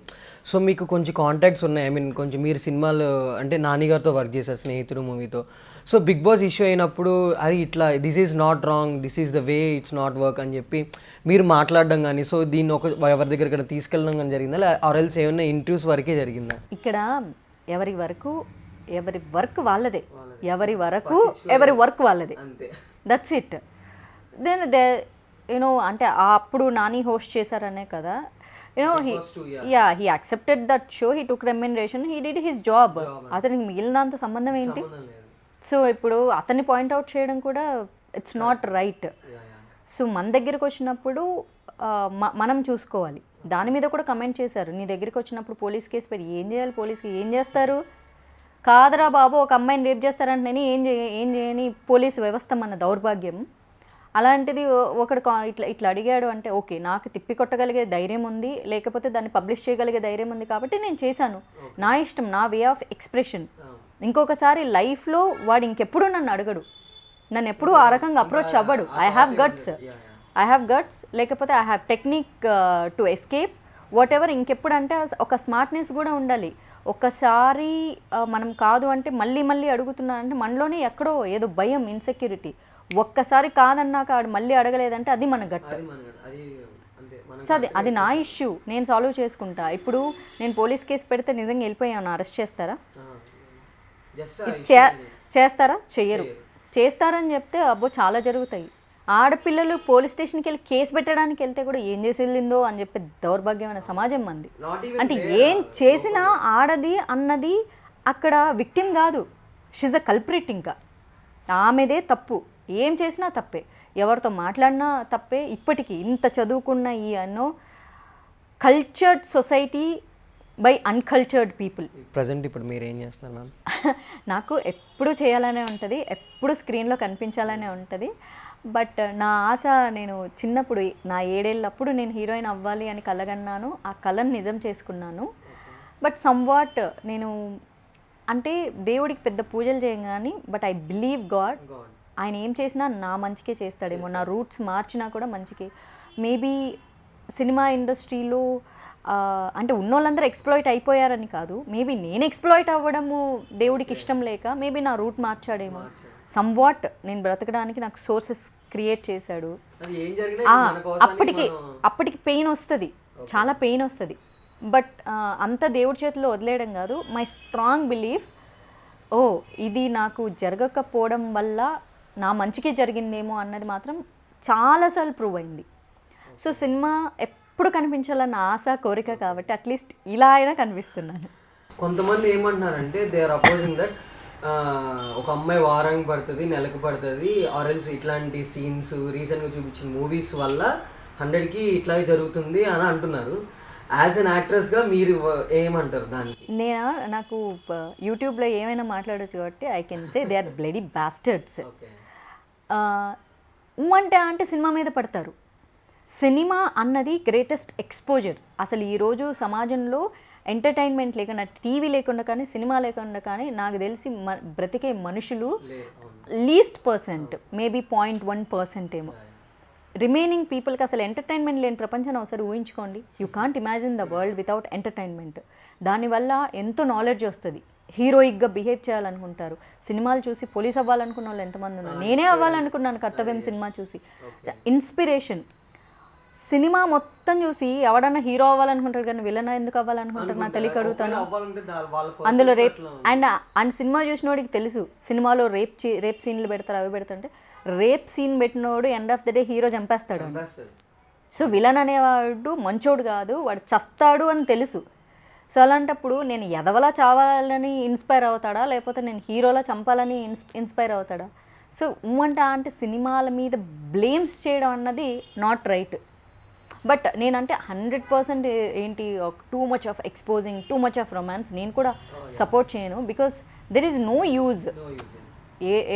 సో మీకు కొంచెం కాంటాక్ట్స్ ఉన్నాయి, ఐ మీన్ కొంచెం మీరు సినిమాలు అంటే నాని గారితో వర్క్ చేశారు స్నేహితుడు మూవీతో. సో బిగ్ బాస్ ఇష్యూ అయినప్పుడు అది ఇట్లా this is not wrong, this is the way, it's not work అని చెప్పి మీరు మాట్లాడడం కానీ, సో దీన్ని ఎవరి దగ్గర తీసుకెళ్ళడం కానీ జరిగిందా, ఆర్ఎల్స్ ఏమైనా ఇంటర్వ్యూస్ వరకే జరిగిందా? ఇక్కడ ఎవరి వర్క్ వాళ్ళదే, ఎవరి వర్క్ వాళ్ళదే, దట్స్ ఇట్. దెన్ యూనో అంటే అప్పుడు నాని హోస్ట్ చేశారనే కదా, he accepted that show, he took remuneration, he did his job. అతనికి మిగిలినంత సంబంధం ఏంటి? సో ఇప్పుడు అతన్ని పాయింట్అవుట్ చేయడం కూడా ఇట్స్ నాట్ రైట్. సో మన దగ్గరికి వచ్చినప్పుడు మనం చూసుకోవాలి. దాని మీద కూడా కమెంట్ చేశారు, నీ దగ్గరికి వచ్చినప్పుడు పోలీస్ కేసు పెట్టి ఏం చేయాలి, పోలీస్కి ఏం చేస్తారు? కాదరా బాబు, ఒక అమ్మాయిని రేప్ చేస్తారంటే ఏం చేయని పోలీసు వ్యవస్థ మన దౌర్భాగ్యం. అలాంటిది ఒకడు ఇట్లా అడిగాడు అంటే ఓకే, నాకు తిప్పి కొట్టగలిగే ధైర్యం ఉంది, లేకపోతే దాన్ని పబ్లిష్ చేయగలిగే ధైర్యం ఉంది కాబట్టి నేను చేశాను, నా ఇష్టం, నా వే ఆఫ్ ఎక్స్ప్రెషన్. ఇంకొకసారి లైఫ్లో వాడు ఇంకెప్పుడు నన్ను అడగడు, నన్ను ఎప్పుడూ ఆ రకంగా అప్రోచ్ అవ్వడు. ఐ హ్యావ్ గట్స్ లేకపోతే I have technique to escape what ever. ఇంకెప్పుడు అంటే ఒక స్మార్ట్నెస్ కూడా ఉండాలి. ఒక్కసారి మనం కాదు అంటే మళ్ళీ అడుగుతున్నానంటే మనలోనే ఎక్కడో ఏదో భయం, ఇన్సెక్యూరిటీ. ఒక్కసారి కాదన్నాక ఆడు మళ్ళీ అడగలేదంటే అది మన గట్టు. సో అది నా ఇష్యూ, నేను సాల్వ్ చేసుకుంటా. ఇప్పుడు నేను పోలీస్ కేసు పెడితే నిజంగా వెళ్ళిపోయాను, అరెస్ట్ చేస్తారా? చేస్తారా? చెయ్యరు. చేస్తారని చెప్తే అబ్బో చాలా జరుగుతాయి. ఆడపిల్లలు పోలీస్ స్టేషన్కి వెళ్ళి కేసు పెట్టడానికి వెళ్తే కూడా ఏం చేసి వెళ్ళిందో అని చెప్పి దౌర్భాగ్యమైన సమాజం మంది. అంటే ఏం చేసినా ఆడది అన్నది అక్కడ విక్టిమ్ కాదు, షీజ్ అ కల్ప్రిట్. ఇంకా ఆమెదే తప్పు, ఏం చేసినా తప్పే, ఎవరితో మాట్లాడినా తప్పే. ఇప్పటికీ ఇంత చదువుకున్న ఈ cultured society by uncultured people. Present ఇప్పుడు మీరు ఏం చేస్తున్నారు మ్యామ్? నాకు ఎప్పుడు చేయాలనే ఉంటుంది, ఎప్పుడు స్క్రీన్లో కనిపించాలనే ఉంటుంది. బట్ నా ఆశ, నేను చిన్నప్పుడు నా 7 ఏళ్ళప్పుడు నేను హీరోయిన్ అవ్వాలి అని కలగన్నాను. ఆ కళను నిజం చేసుకున్నాను. బట్ సమ్వాట్ నేను అంటే దేవుడికి పెద్ద పూజలు చేయం కానీ, బట్ ఐ బిలీవ్ గాడ్. ఆయన ఏం చేసినా నా మంచికే చేస్తాడేమో. నా రూట్స్ మార్చినా కూడా మంచికే. మేబీ సినిమా ఇండస్ట్రీలో అంటే ఉన్నోళ్ళందరూ ఎక్స్ప్లాయిట్ అయిపోయారని కాదు, మేబీ నేను ఎక్స్ప్లాయిట్ అవ్వడము దేవుడికి ఇష్టం లేక మేబీ నా రూట్ మార్చాడేమో. సమ్వాట్ నేను బ్రతకడానికి నాకు సోర్సెస్ క్రియేట్ చేశాడు. అప్పటికి పెయిన్ వస్తుంది, చాలా పెయిన్ వస్తుంది. బట్ అంత దేవుడి చేతిలో వదిలేయడం కాదు. మై స్ట్రాంగ్ బిలీఫ్, ఓ ఇది నాకు జరగకపోవడం వల్ల నా మంచికే జరిగిందేమో అన్నది మాత్రం చాలాసార్లు ప్రూవ్ అయింది. సో సినిమా ఎప్పుడు కనిపించాలన్న ఆశ, కోరిక కాబట్టి అట్లీస్ట్ ఇలా అయినా కనిపిస్తున్నాను. కొంతమంది ఏమంటున్నారంటే దే ఆర్ అపోజింగ్ దట్ ఒక అమ్మాయి వారానికి పడుతుంది, నెలకు పడుతుంది, ఆరెల్స్ ఇట్లాంటి సీన్స్ రీసెంట్గా చూపించిన మూవీస్ వల్ల 100కి ఇట్లాగే జరుగుతుంది అని అంటున్నారు. యాజ్ అన్ యాక్ట్రెస్గా మీరు ఏమంటారు దానికి? నాకు యూట్యూబ్లో ఏమైనా మాట్లాడచ్చు కాబట్టి I can say they are bloody bastards. అంటే సినిమా మీద పడతారు. సినిమా అన్నది గ్రేటెస్ట్ ఎక్స్పోజర్. అసలు ఈరోజు సమాజంలో ఎంటర్టైన్మెంట్ లేకుండా, టీవీ లేకుండా కానీ, సినిమా లేకుండా కానీ నాకు తెలిసి బ్రతికే మనుషులు లీస్ట్ పర్సెంట్, మేబీ 0.1% ఏమో. రిమైనింగ్ పీపుల్కి అసలు ఎంటర్టైన్మెంట్ లేని ప్రపంచాన్ని ఒకసారి ఊహించుకోండి. You can't imagine the world without entertainment. దానివల్ల ఎంతో నాలెడ్జ్ వస్తుంది. హీరోయిక్గా బిహేవ్ చేయాలనుకుంటారు. సినిమాలు చూసి పోలీస్ అవ్వాలనుకున్న వాళ్ళు ఎంతమంది ఉన్నారు. నేనే అవ్వాలనుకున్నాను కర్తవ్యం సినిమా చూసి. ఇన్స్పిరేషన్. సినిమా మొత్తం చూసి ఎవడన్నా హీరో అవ్వాలనుకుంటాడు కానీ విలన్ ఎందుకు అవ్వాలనుకుంటారు నాకు తెలియక అడుగుతాను. అందులో అండ్ సినిమా చూసిన వాడికి తెలుసు సినిమాలో రేప్ సీన్లు పెడతారు, అవి పెడతారంటే రేప్ సీన్ పెట్టినోడు end of the day hero చంపేస్తాడు. సో విలన్ అనేవాడు మంచోడు కాదు, వాడు చస్తాడు అని తెలుసు. సో అలాంటప్పుడు నేను ఎదవలా చావాలని ఇన్స్పైర్ అవుతాడా, లేకపోతే నేను హీరోలా చంపాలని ఇన్స్పైర్ అవుతాడా? సో అంటే సినిమాల మీద బ్లేమ్స్ చేయడం అన్నది నాట్ రైట్. బట్ నేనంటే 100% ఏంటి too much of exposing, too much of romance నేను కూడా సపోర్ట్ చేయను. Because there is no use.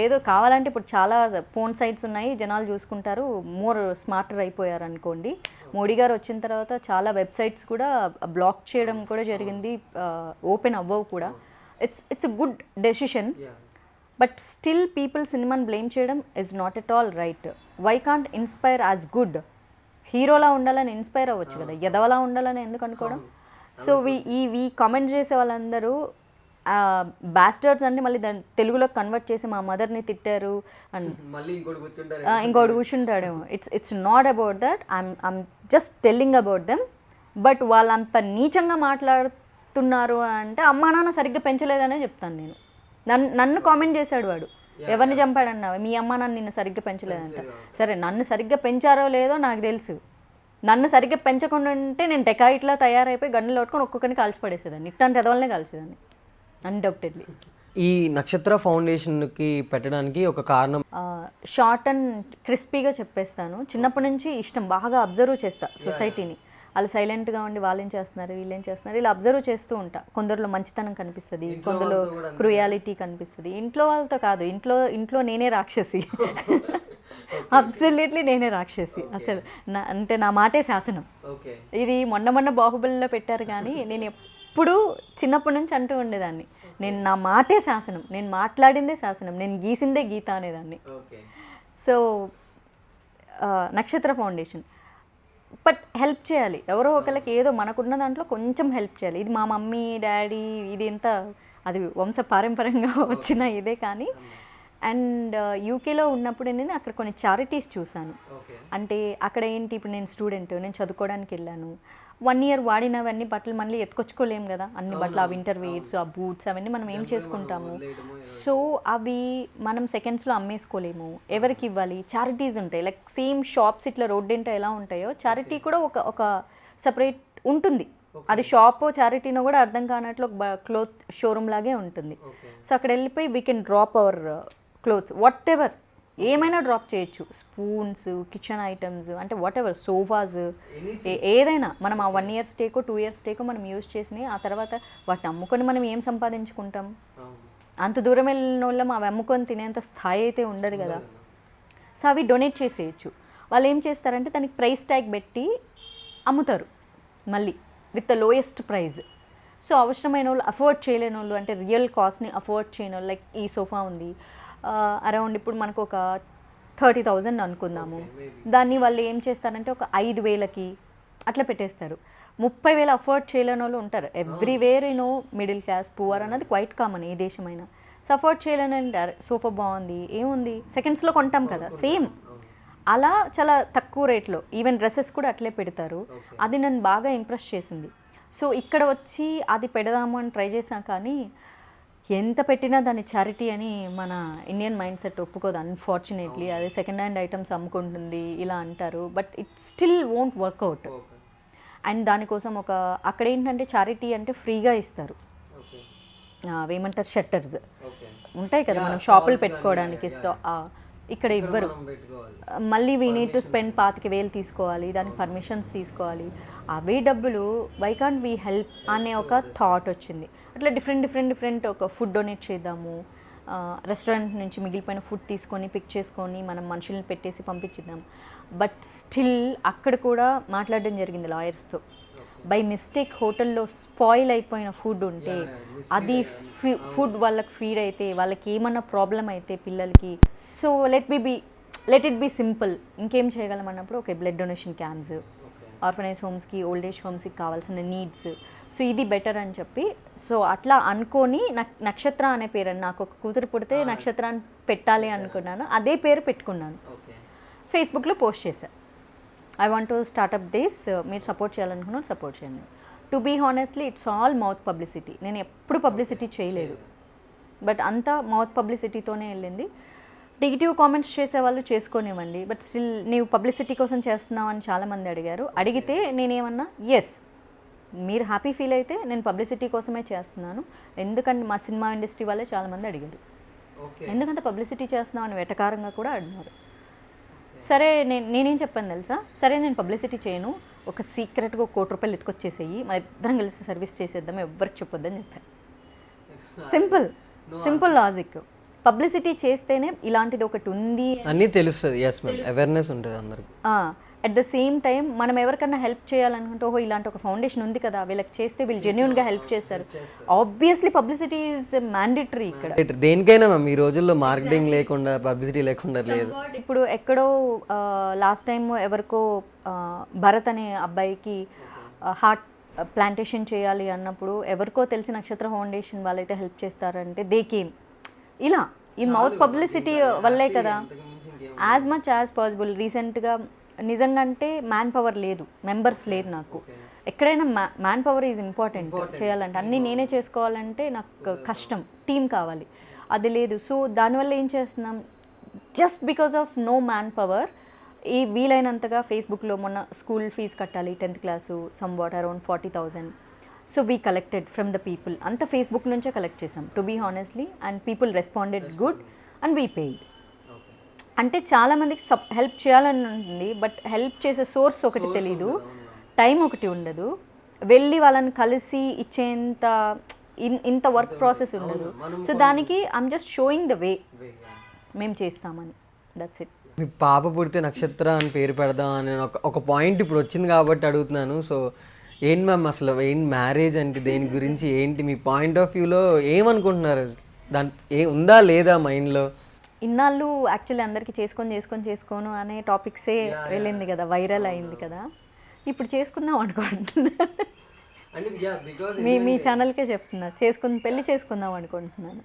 ఏదో కావాలంటే ఇప్పుడు చాలా ఫోన్ సైట్స్ ఉన్నాయి, జనాలు చూసుకుంటారు, మోర్ స్మార్టర్ అయిపోయారు అనుకోండి. మోడీ గారు వచ్చిన తర్వాత చాలా వెబ్సైట్స్ కూడా బ్లాక్ చేయడం కూడా జరిగింది, ఓపెన్ అవ్వవు కూడా. It's a good decision. But still people సినిమాని బ్లేమ్ చేయడం is not at all right. Why can't inspire as good? హీరోలా ఉండాలని ఇన్స్పైర్ అవ్వచ్చు కదా, ఎదవలా ఉండాలని ఎందుకు అనుకోవడం? సో ఈ కామెంట్ చేసే వాళ్ళందరూ బాస్టర్డ్స్ అంటే మళ్ళీ దాన్ని తెలుగులో కన్వర్ట్ చేసి మా మదర్ని తిట్టారు అండ్ ఇంకోటి కూర్చుంటాడేమో. It's not about that. I'm just telling about them. But వాళ్ళంత నీచంగా మాట్లాడుతున్నారు అంటే అమ్మా నాన్న సరిగ్గా పెంచలేదనే చెప్తాను నేను. నన్ను కామెంట్ చేశాడు వాడు, ఎవరిని చంపాడన్నా, మీ అమ్మ నన్ను నిన్ను సరిగ్గా పెంచలేదంట. సరే నన్ను సరిగ్గా పెంచారో లేదో నాకు తెలుసు. నన్ను సరిగ్గా పెంచకుండా ఉంటే నేను టెకాయిట్లా తయారైపోయి గన్నులు కొట్టుకొని ఒక్కొక్కరిని కాల్చిపడేసేదాన్ని. ఇట్లాంటి ఎదవలనే కాల్చేదాన్ని అన్డౌటెడ్లీ. ఈ నక్షత్ర ఫౌండేషన్కి పెట్టడానికి ఒక కారణం? షార్ట్ అండ్ క్రిస్పీగా చెప్పేస్తాను. చిన్నప్పటి నుంచి ఇష్టం, బాగా అబ్జర్వ్ చేస్తా సొసైటీని. వాళ్ళు సైలెంట్గా ఉండి వాళ్ళేం చేస్తున్నారు, వీళ్ళేం చేస్తున్నారు, ఇలా అబ్జర్వ్ చేస్తూ ఉంటా. కొందరిలో మంచితనం కనిపిస్తుంది, కొందరిలో క్రూయాలిటీ కనిపిస్తుంది. ఇంట్లో వాళ్ళతో కాదు, ఇంట్లో నేనే రాక్షసి. అబ్సల్యూట్లీ నేనే రాక్షసి. అసలు అంటే నా మాటే శాసనం. ఇది మొన్న బాహుబలిలో పెట్టారు కానీ నేను ఎప్పుడూ చిన్నప్పటి నుంచి అంటూ ఉండేదాన్ని, నా మాటే శాసనం, నేను మాట్లాడిందే శాసనం, నేను గీసిందే గీత అనేదాన్ని. సో నక్షత్ర ఫౌండేషన్ బట్ హెల్ప్ చేయాలి, ఎవరో ఒకరికి ఏదో మనకున్న దాంట్లో కొంచెం హెల్ప్ చేయాలి. ఇది మా మమ్మీ డాడీ ఇది ఎంత అది వంశ పారంపర్యంగా వచ్చిన ఇదే కానీ. అండ్ యూకేలో ఉన్నప్పుడు నేను అక్కడ కొన్ని చారిటీస్ చూశాను. అంటే అక్కడ ఏంటి, ఇప్పుడు నేను స్టూడెంట్, నేను చదువుకోవడానికి వెళ్ళాను. 1 year వాడినవన్నీ బట్టలు మళ్ళీ ఎత్తుకొచ్చుకోలేము కదా, అన్ని బట్టలు, ఆ వింటర్ వేర్స్, ఆ బూట్స్ అవన్నీ మనం ఏం చేసుకుంటాము. సో అవి మనం సెకండ్స్లో అమ్మేసుకోలేము, ఎవరికి ఇవ్వాలి? చారిటీస్ ఉంటాయి. లైక్ సేమ్ షాప్స్ ఇట్లా రోడ్డెంట ఎలా ఉంటాయో చారిటీ కూడా ఒక సపరేట్ ఉంటుంది. అది షాప్ చారిటీనో కూడా అర్థం కానట్లు ఒక క్లోత్ షోరూమ్ లాగే ఉంటుంది. సో అక్కడ వెళ్ళిపోయి we can drop our clothes whatever, ఏమైనా డ్రాప్ చేయొచ్చు. స్పూన్స్, కిచెన్ ఐటమ్స్, అంటే వాట్ ఎవర్, సోఫాస్, ఏదైనా మనం ఆ 1 year స్టేకో 2 years స్టేకో మనం యూజ్ చేసినాయి ఆ తర్వాత వాటిని అమ్ముకొని మనం ఏం సంపాదించుకుంటాం? అంత దూరం వెళ్ళిన వాళ్ళం అవి అమ్ముకొని తినేంత స్థాయి అయితే ఉండదు కదా. సో అవి డొనేట్ చేసేయచ్చు. వాళ్ళు ఏం చేస్తారంటే దానికి ప్రైస్ ట్యాగ్ పెట్టి అమ్ముతారు మళ్ళీ with the lowest price. So అవసరమైన వాళ్ళు, అఫోర్డ్ చేయలేని వాళ్ళు, అంటే రియల్ కాస్ట్ని అఫోర్డ్ చేయని వాళ్ళు, లైక్ ఈ సోఫా ఉంది అరౌండ్ ఇప్పుడు మనకు ఒక 30,000 అనుకుందాము, దాన్ని వాళ్ళు ఏం చేస్తారంటే ఒక 5,000కి అట్లా పెట్టేస్తారు. 30,000 అఫోర్డ్ చేయలేని వాళ్ళు ఉంటారు ఎవ్రీవేర్. మిడిల్ క్లాస్ పువర్ అన్నది క్వైట్ కామన్ ఏ దేశమైనా. సో అఫోర్డ్ చేయలేని అంటారు సోఫా బాగుంది, ఏముంది సెకండ్స్లో కొంటాం కదా, సేమ్ అలా చాలా తక్కువ రేట్లో. ఈవెన్ డ్రెస్సెస్ కూడా అట్లే పెడతారు. అది నన్ను బాగా ఇంప్రెస్ చేసింది. సో ఇక్కడ వచ్చి అది పెడదాము అని ట్రై చేసాం, కానీ ఎంత పెట్టినా దాన్ని చారిటీ అని మన ఇండియన్ మైండ్ సెట్ ఒప్పుకోదు అన్ఫార్చునేట్లీ. అదే సెకండ్ హ్యాండ్ ఐటమ్స్ అమ్ముకుంటుంది ఇలా అంటారు, but it still won't work out. And దానికోసం అక్కడ ఏంటంటే చారిటీ అంటే ఫ్రీగా ఇస్తారు. అవేమంటారు షట్టర్స్ ఉంటాయి కదా మనం షాపులు పెట్టుకోవడానికి, ఇక్కడ ఇవ్వరు. మళ్ళీ వీ నీడ్ టు స్పెండ్ 25,000 తీసుకోవాలి, దానికి పర్మిషన్స్ తీసుకోవాలి. అవే డబ్బులు వై కాంట్ వీ హెల్ప్ అనే ఒక థాట్ వచ్చింది. అట్లా డిఫరెంట్ ఒక ఫుడ్ డొనేట్ చేద్దాము, రెస్టారెంట్ నుంచి మిగిలిపోయిన ఫుడ్ తీసుకొని పిక్ చేసుకొని మనం మనుషుల్ని పెట్టేసి పంపించిద్దాం. బట్ స్టిల్ అక్కడ కూడా మాట్లాడడం జరిగింది లాయర్స్తో. బై మిస్టేక్ హోటల్లో స్పాయిల్ అయిపోయిన ఫుడ్ ఉంటే అది ఫుడ్ వాళ్ళకి ఫీడ్ అయితే వాళ్ళకి ఏమన్నా ప్రాబ్లం అయితే పిల్లలకి, so let it be simple. ఇంకేం చేయగలం అన్నప్పుడు okay blood donation camps, orphanage హోమ్స్కి, ఓల్డ్ ఏజ్ హోమ్స్కి కావాల్సిన నీడ్స్, సో ఇది బెటర్ అని చెప్పి, సో అట్లా అనుకొని నక్షత్ర అనే పేరు, నాకు ఒక కూతురు పుడితే నక్షత్రాన్ని పెట్టాలి అనుకున్నాను, అదే పేరు పెట్టుకున్నాను. ఫేస్బుక్లో పోస్ట్ చేశాను, I want to start up this, మీరు సపోర్ట్ చేయాలనుకున్నాను సపోర్ట్ చేయండి. To be honestly it's all mouth publicity. నేను ఎప్పుడు పబ్లిసిటీ చేయలేదు, బట్ అంతా మౌత్ పబ్లిసిటీతోనే వెళ్ళింది. నెగిటివ్ కామెంట్స్ చేసేవాళ్ళు చేసుకోనివ్వండి, బట్ స్టిల్ నీవు పబ్లిసిటీ కోసం చేస్తున్నావు అని చాలామంది అడిగారు. అడిగితే నేనేమన్నా ఎస్ మీరు హ్యాపీ ఫీల్ అయితే నేను పబ్లిసిటీ కోసమే చేస్తున్నాను, ఎందుకంటే మా సినిమా ఇండస్ట్రీ వాళ్ళే చాలామంది అడిగారు ఎందుకంటే పబ్లిసిటీ చేస్తున్నావు అని వెటకారంగా కూడా అడిగారు. సరే నేనేం చెప్పాను తెలుసా, సరే నేను పబ్లిసిటీ చేయను, ఒక సీక్రెట్గా 1 కోటి రూపాయలు ఎత్తుకొచ్చేసేయి, మన ఇద్దరం కలిసి సర్వీస్ చేసేద్దాం, ఎవరికి చెప్పొద్దని చెప్పాను. Simple logic. పబ్లిసిటీ చేస్తేనే ఇలాంటిది ఒకటి ఉంది అన్నీ తెలుస్తుంది. ఎస్ మ్యామ్, అవేర్నెస్ ఉంటుంది అందరికి. అట్ ద సేమ్ టైం మనం ఎవరికన్నా హెల్ప్ చేయాలనుకుంటే ఓహో ఇలాంటి ఒక ఫౌండేషన్ ఉంది కదా, వీళ్ళకి చేస్తే వీళ్ళు జెన్యూన్గా హెల్ప్ చేస్తారు. ఆబ్వియస్లీ పబ్లిసిటీ ఈజ్ మ్యాండేటరీ ఇక్కడ దేనికైనా మ్యామ్. ఈ రోజుల్లో మార్కెటింగ్ లేకుండా పబ్లిసిటీ లేకుండా లేదు. ఇప్పుడు ఎక్కడో లాస్ట్ టైం ఎవరికో భరత్ అనే అబ్బాయికి హార్ట్ ప్లాంటేషన్ చేయాలి అన్నప్పుడు ఎవరికో తెలిసి నక్షత్ర ఫౌండేషన్ వాళ్ళైతే హెల్ప్ చేస్తారంటే దే కేమ్. ఇలా ఈ మౌత్ పబ్లిసిటీ వల్లే కదా. యాజ్ మచ్ యాజ్ పాసిబుల్ రీసెంట్గా నిజంగా అంటే మ్యాన్ పవర్ లేదు, మెంబర్స్ లేరు నాకు. ఎక్కడైనా మ్యాన్ పవర్ ఈజ్ ఇంపార్టెంట్ చేయాలంటే, అన్నీ నేనే చేసుకోవాలంటే నాకు కష్టం, టీం కావాలి, అది లేదు. సో దానివల్ల ఏం చేస్తున్నాం, just because of no man power ఈ వీలైనంతగా ఫేస్బుక్లో మొన్న స్కూల్ ఫీజు కట్టాలి 10th class somewhat around 40,000. So we collected from the people, అంతా ఫేస్బుక్ నుంచే కలెక్ట్ చేసాం to be honestly. And people responded good and we paid. అంటే చాలామందికి హెల్ప్ చేయాలని ఉంటుంది, బట్ హెల్ప్ చేసే సోర్స్ ఒకటి తెలీదు, టైం ఒకటి ఉండదు, వెళ్ళి వాళ్ళని కలిసి ఇచ్చేంత ఇంత వర్క్ ప్రాసెస్ ఉండదు. సో దానికి I'm just showing the way మేము చేస్తామని, దట్స్ ఇట్. మీ పాప పుడితే నక్షత్ర అని పేరు పెడదాం అని ఒక పాయింట్ ఇప్పుడు వచ్చింది కాబట్టి అడుగుతున్నాను. సో ఏంటి మ్యామ్ అసలు ఏంటి మ్యారేజ్ అంటే దేని గురించి ఏంటి మీ పాయింట్ ఆఫ్ వ్యూలో ఏమనుకుంటున్నారు, దాని ఉందా లేదా మైండ్లో? ఇన్నాళ్ళు యాక్చువల్లీ అందరికీ చేసుకోను అనే టాపిక్సే వెళ్ళింది కదా, వైరల్ అయింది కదా, ఇప్పుడు చేసుకుందాం అనుకుంటున్నాను. మీ ఛానల్కే చెప్తున్నా, పెళ్ళి చేసుకుందాం అనుకుంటున్నాను.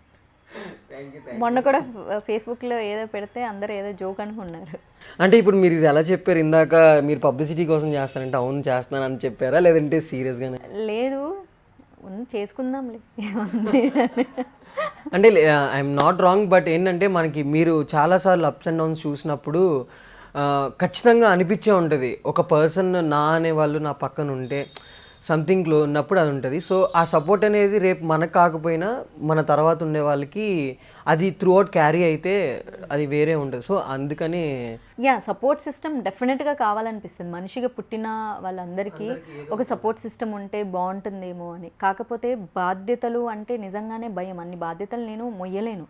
మొన్న కూడా ఫేస్బుక్లో ఏదో పెడితే అందరూ ఏదో జోక్ అనుకున్నారు. అంటే ఇప్పుడు మీరు ఇది ఎలా చెప్పారు, ఇందాక మీరు పబ్లిసిటీ కోసం చేస్తారంటే అవును చేస్తున్నాను అని చెప్పారా, లేదంటే సీరియస్గానే? లేదు చేసుకుందాంలే. అంటే ఐఎమ్ నాట్ రాంగ్, బట్ ఏంటంటే మనకి మీరు చాలాసార్లు అప్స్ అండ్ డౌన్స్ చూసినప్పుడు ఖచ్చితంగా అనిపించే ఉంటుంది ఒక పర్సన్ నా అనేవాళ్ళు నా పక్కన ఉంటే. సంథింగ్లో ఉన్నప్పుడు అది ఉంటుంది. సో ఆ సపోర్ట్ అనేది రేపు మనకు కాకపోయినా మన తర్వాత ఉండే వాళ్ళకి అది త్రూ అవుట్ క్యారీ అయితే అది వేరే ఉంటుంది. సో అందుకని సపోర్ట్ సిస్టమ్ డెఫినెట్గా కావాలనిపిస్తుంది. మనిషిగా పుట్టిన వాళ్ళందరికీ ఒక సపోర్ట్ సిస్టమ్ ఉంటే బాగుంటుందేమో అని. కాకపోతే బాధ్యతలు అంటే నిజంగానే భయం. అన్ని బాధ్యతలు నేను మొయ్యలేను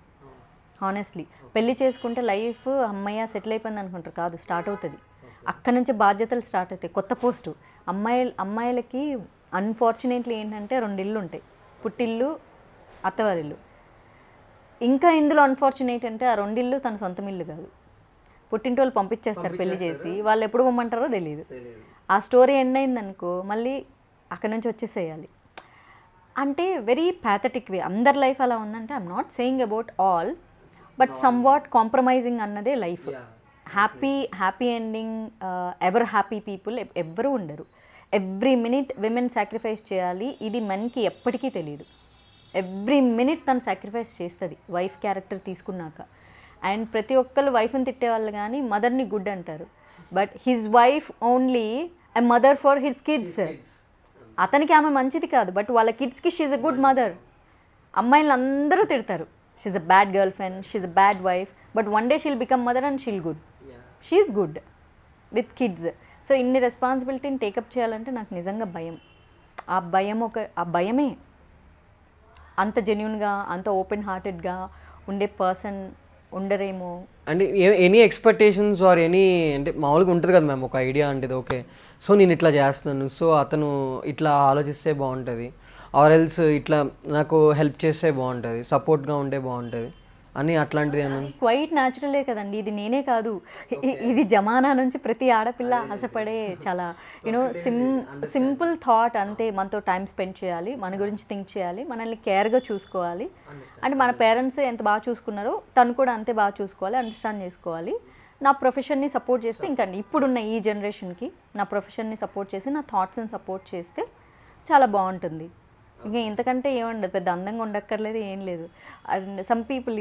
హానెస్ట్లీ. పెళ్లి చేసుకుంటే లైఫ్ అమ్మయ్య సెటిల్ అయిపోయింది అనుకుంటారు, కాదు, స్టార్ట్ అవుతుంది. అక్కడి నుంచి బాధ్యతలు స్టార్ట్ అవుతాయి. కొత్త పోస్టు. అమ్మాయిలకి అన్ఫార్చునేట్లీ ఏంటంటే 2 ఇళ్ళు ఉంటాయి, పుట్టిల్లు, అత్తవారిల్లు. ఇంకా ఇందులో అన్ఫార్చునేట్ అంటే ఆ 2 ఇళ్ళు తన సొంతం ఇల్లు కాదు, పుట్టింటి వాళ్ళు పంపించేస్తారు పెళ్లి చేసి. వాళ్ళు ఎప్పుడు పొమ్మంటారో తెలియదు. ఆ స్టోరీ ఎండ్ అయిందనుకో మళ్ళీ అక్కడి నుంచి వచ్చేసేయాలి. అంటే వెరీ ప్యాథటిక్ వే. అందరి లైఫ్ అలా ఉందంటే I'm not saying about all, but somewhat compromising అన్నదే life. Happy ending, ever happy people ఎవ్వరూ ఉండరు. ఎవ్రీ మినిట్ విమెన్ సాక్రిఫైస్ చేయాలి, ఇది మెన్కి ఎప్పటికీ తెలియదు. ఎవ్రీ మినిట్ తను సాక్రిఫైస్ చేస్తుంది వైఫ్ క్యారెక్టర్ తీసుకున్నాక. అండ్ ప్రతి ఒక్కళ్ళు వైఫ్ని తిట్టేవాళ్ళు కానీ మదర్ని గుడ్ అంటారు. But his wife only a mother for his kids. అతనికి ఆమె మంచిది కాదు, బట్ వాళ్ళ కిడ్స్కి షీఈ్ ఎ గుడ్ మదర్. అమ్మాయిలు అందరూ తిడతారు, she's a bad girlfriend, she's a bad wife, but one day she'll become mother and she'll good. She's good with kids. So ఇన్ని రెస్పాన్సిబిలిటీని టేకప్ చేయాలంటే నాకు నిజంగా భయం. ఆ భయమే అంత జెన్యున్గా, అంత ఓపెన్ హార్టెడ్గా ఉండే పర్సన్ ఉండరేమో. అంటే ఎనీ ఎక్స్పెక్టేషన్స్ ఆర్ ఎనీ అంటే మామూలుగా ఉంటుంది కదా మ్యామ్ ఒక ఐడియా అంటే ఓకే సో నేను ఇట్లా చేస్తున్నాను, సో అతను ఇట్లా ఆలోచిస్తే బాగుంటుంది, ఆర్ ఎల్స్ ఇట్లా నాకు హెల్ప్ చేస్తే బాగుంటుంది, సపోర్ట్గా ఉంటే బాగుంటుంది అని అట్లాంటిది ఏమన్నా? క్వైట్ న్యాచురలే కదండి. ఇది నేనే కాదు, ఇది జమానా నుంచి ప్రతి ఆడపిల్ల ఆశపడే చాలా సింపుల్ థాట్ అంతే. మనతో టైం స్పెండ్ చేయాలి, మన గురించి థింక్ చేయాలి, మనల్ని కేర్గా చూసుకోవాలి. అంటే మన పేరెంట్స్ ఎంత బాగా చూసుకున్నారో తను కూడా అంతే బాగా చూసుకోవాలి, అండర్స్టాండ్ చేసుకోవాలి. నా ప్రొఫెషన్ని సపోర్ట్ చేస్తే, ఇంకా ఇప్పుడున్న ఈ జనరేషన్కి నా ప్రొఫెషన్ని సపోర్ట్ చేసి నా థాట్స్ని సపోర్ట్ చేస్తే చాలా బాగుంటుంది. ఇంకా ఇంతకంటే ఏముండదు, పెద్ద అందంగా ఉండక్కర్లేదు, ఏం లేదు. అండ్ సమ్ పీపుల్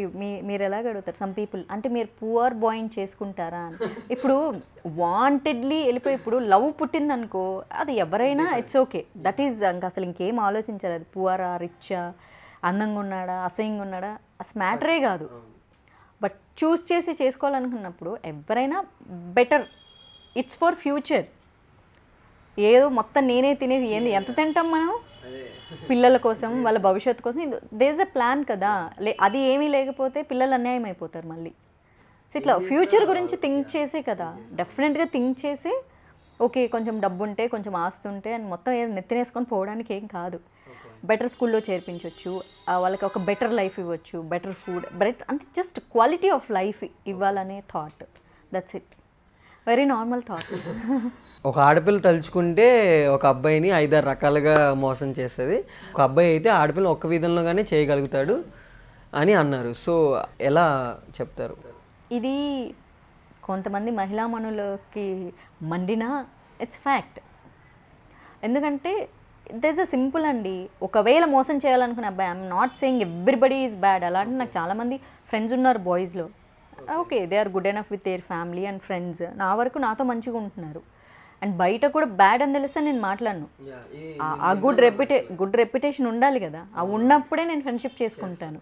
మీరు ఎలాగ అడుగుతారు, సమ్ పీపుల్ అంటే మీరు పువర్ బాయ్ని చేసుకుంటారా అని. ఇప్పుడు వాంటెడ్లీ వెళ్ళిపోయి ఇప్పుడు లవ్ పుట్టిందనుకో అది ఎవరైనా ఇట్స్ ఓకే, దట్ ఈజ్ ఇంకా అసలు ఇంకేం ఆలోచించారు. అది పువరా, రిచ్చా, అందంగా ఉన్నాడా, అసహ్యంగా ఉన్నాడా, అసలు మ్యాటరే కాదు. బట్ చూస్ చేసి చేసుకోవాలనుకున్నప్పుడు ఎవరైనా బెటర్, ఇట్స్ ఫర్ ఫ్యూచర్. ఏదో మొత్తం నేనే తినేది ఏంది, ఎంత తింటాం మనం పిల్లల కోసం, వాళ్ళ భవిష్యత్తు కోసం. దేర్ ఇస్ ఎ ప్లాన్ కదా. అది ఏమీ లేకపోతే పిల్లలు అన్యాయం అయిపోతారు మళ్ళీ. సో ఇట్లా ఫ్యూచర్ గురించి థింక్ చేసే కదా, డెఫినెట్గా థింక్ చేసి ఓకే కొంచెం డబ్బు ఉంటే, కొంచెం ఆస్తి ఉంటే అని మొత్తం ఏదో నెత్తినేసుకొని పోవడానికి ఏం కాదు. బెటర్ స్కూల్లో చేర్పించవచ్చు, వాళ్ళకి ఒక బెటర్ లైఫ్ ఇవ్వచ్చు, బెటర్ ఫుడ్, అంటే జస్ట్ క్వాలిటీ ఆఫ్ లైఫ్ ఇవ్వాలనే thought. That's it. Very normal thoughts. ఒక ఆడపిల్ల తలుచుకుంటే ఒక అబ్బాయిని 5-6 రకాలుగా మోసం చేస్తుంది. ఒక అబ్బాయి అయితే ఆడపిల్ల ఒక్క విధంలోగానే చేయగలుగుతాడు అని అన్నారు. సో ఎలా చెప్తారు? ఇది కొంతమంది మహిళామణులకి మండినా ఇట్స్ ఫ్యాక్ట్. ఎందుకంటే దిస్ అ సింపుల్ అండి. ఒకవేళ మోసం చేయాలనుకునే అబ్బాయి, I'm not saying everybody is bad. అలాంటి నాకు చాలామంది ఫ్రెండ్స్ ఉన్నారు బాయ్స్లో. Okay, they are good enough with their family and friends. నా వరకు నాతో మంచిగా ఉంటున్నారు. అండ్ బయట కూడా బ్యాడ్ అని తెలిస్తే నేను మాట్లాడను. ఆ గుడ్ రెప్యుటేషన్ ఉండాలి కదా, ఆ ఉన్నప్పుడే నేను ఫ్రెండ్షిప్ చేసుకుంటాను.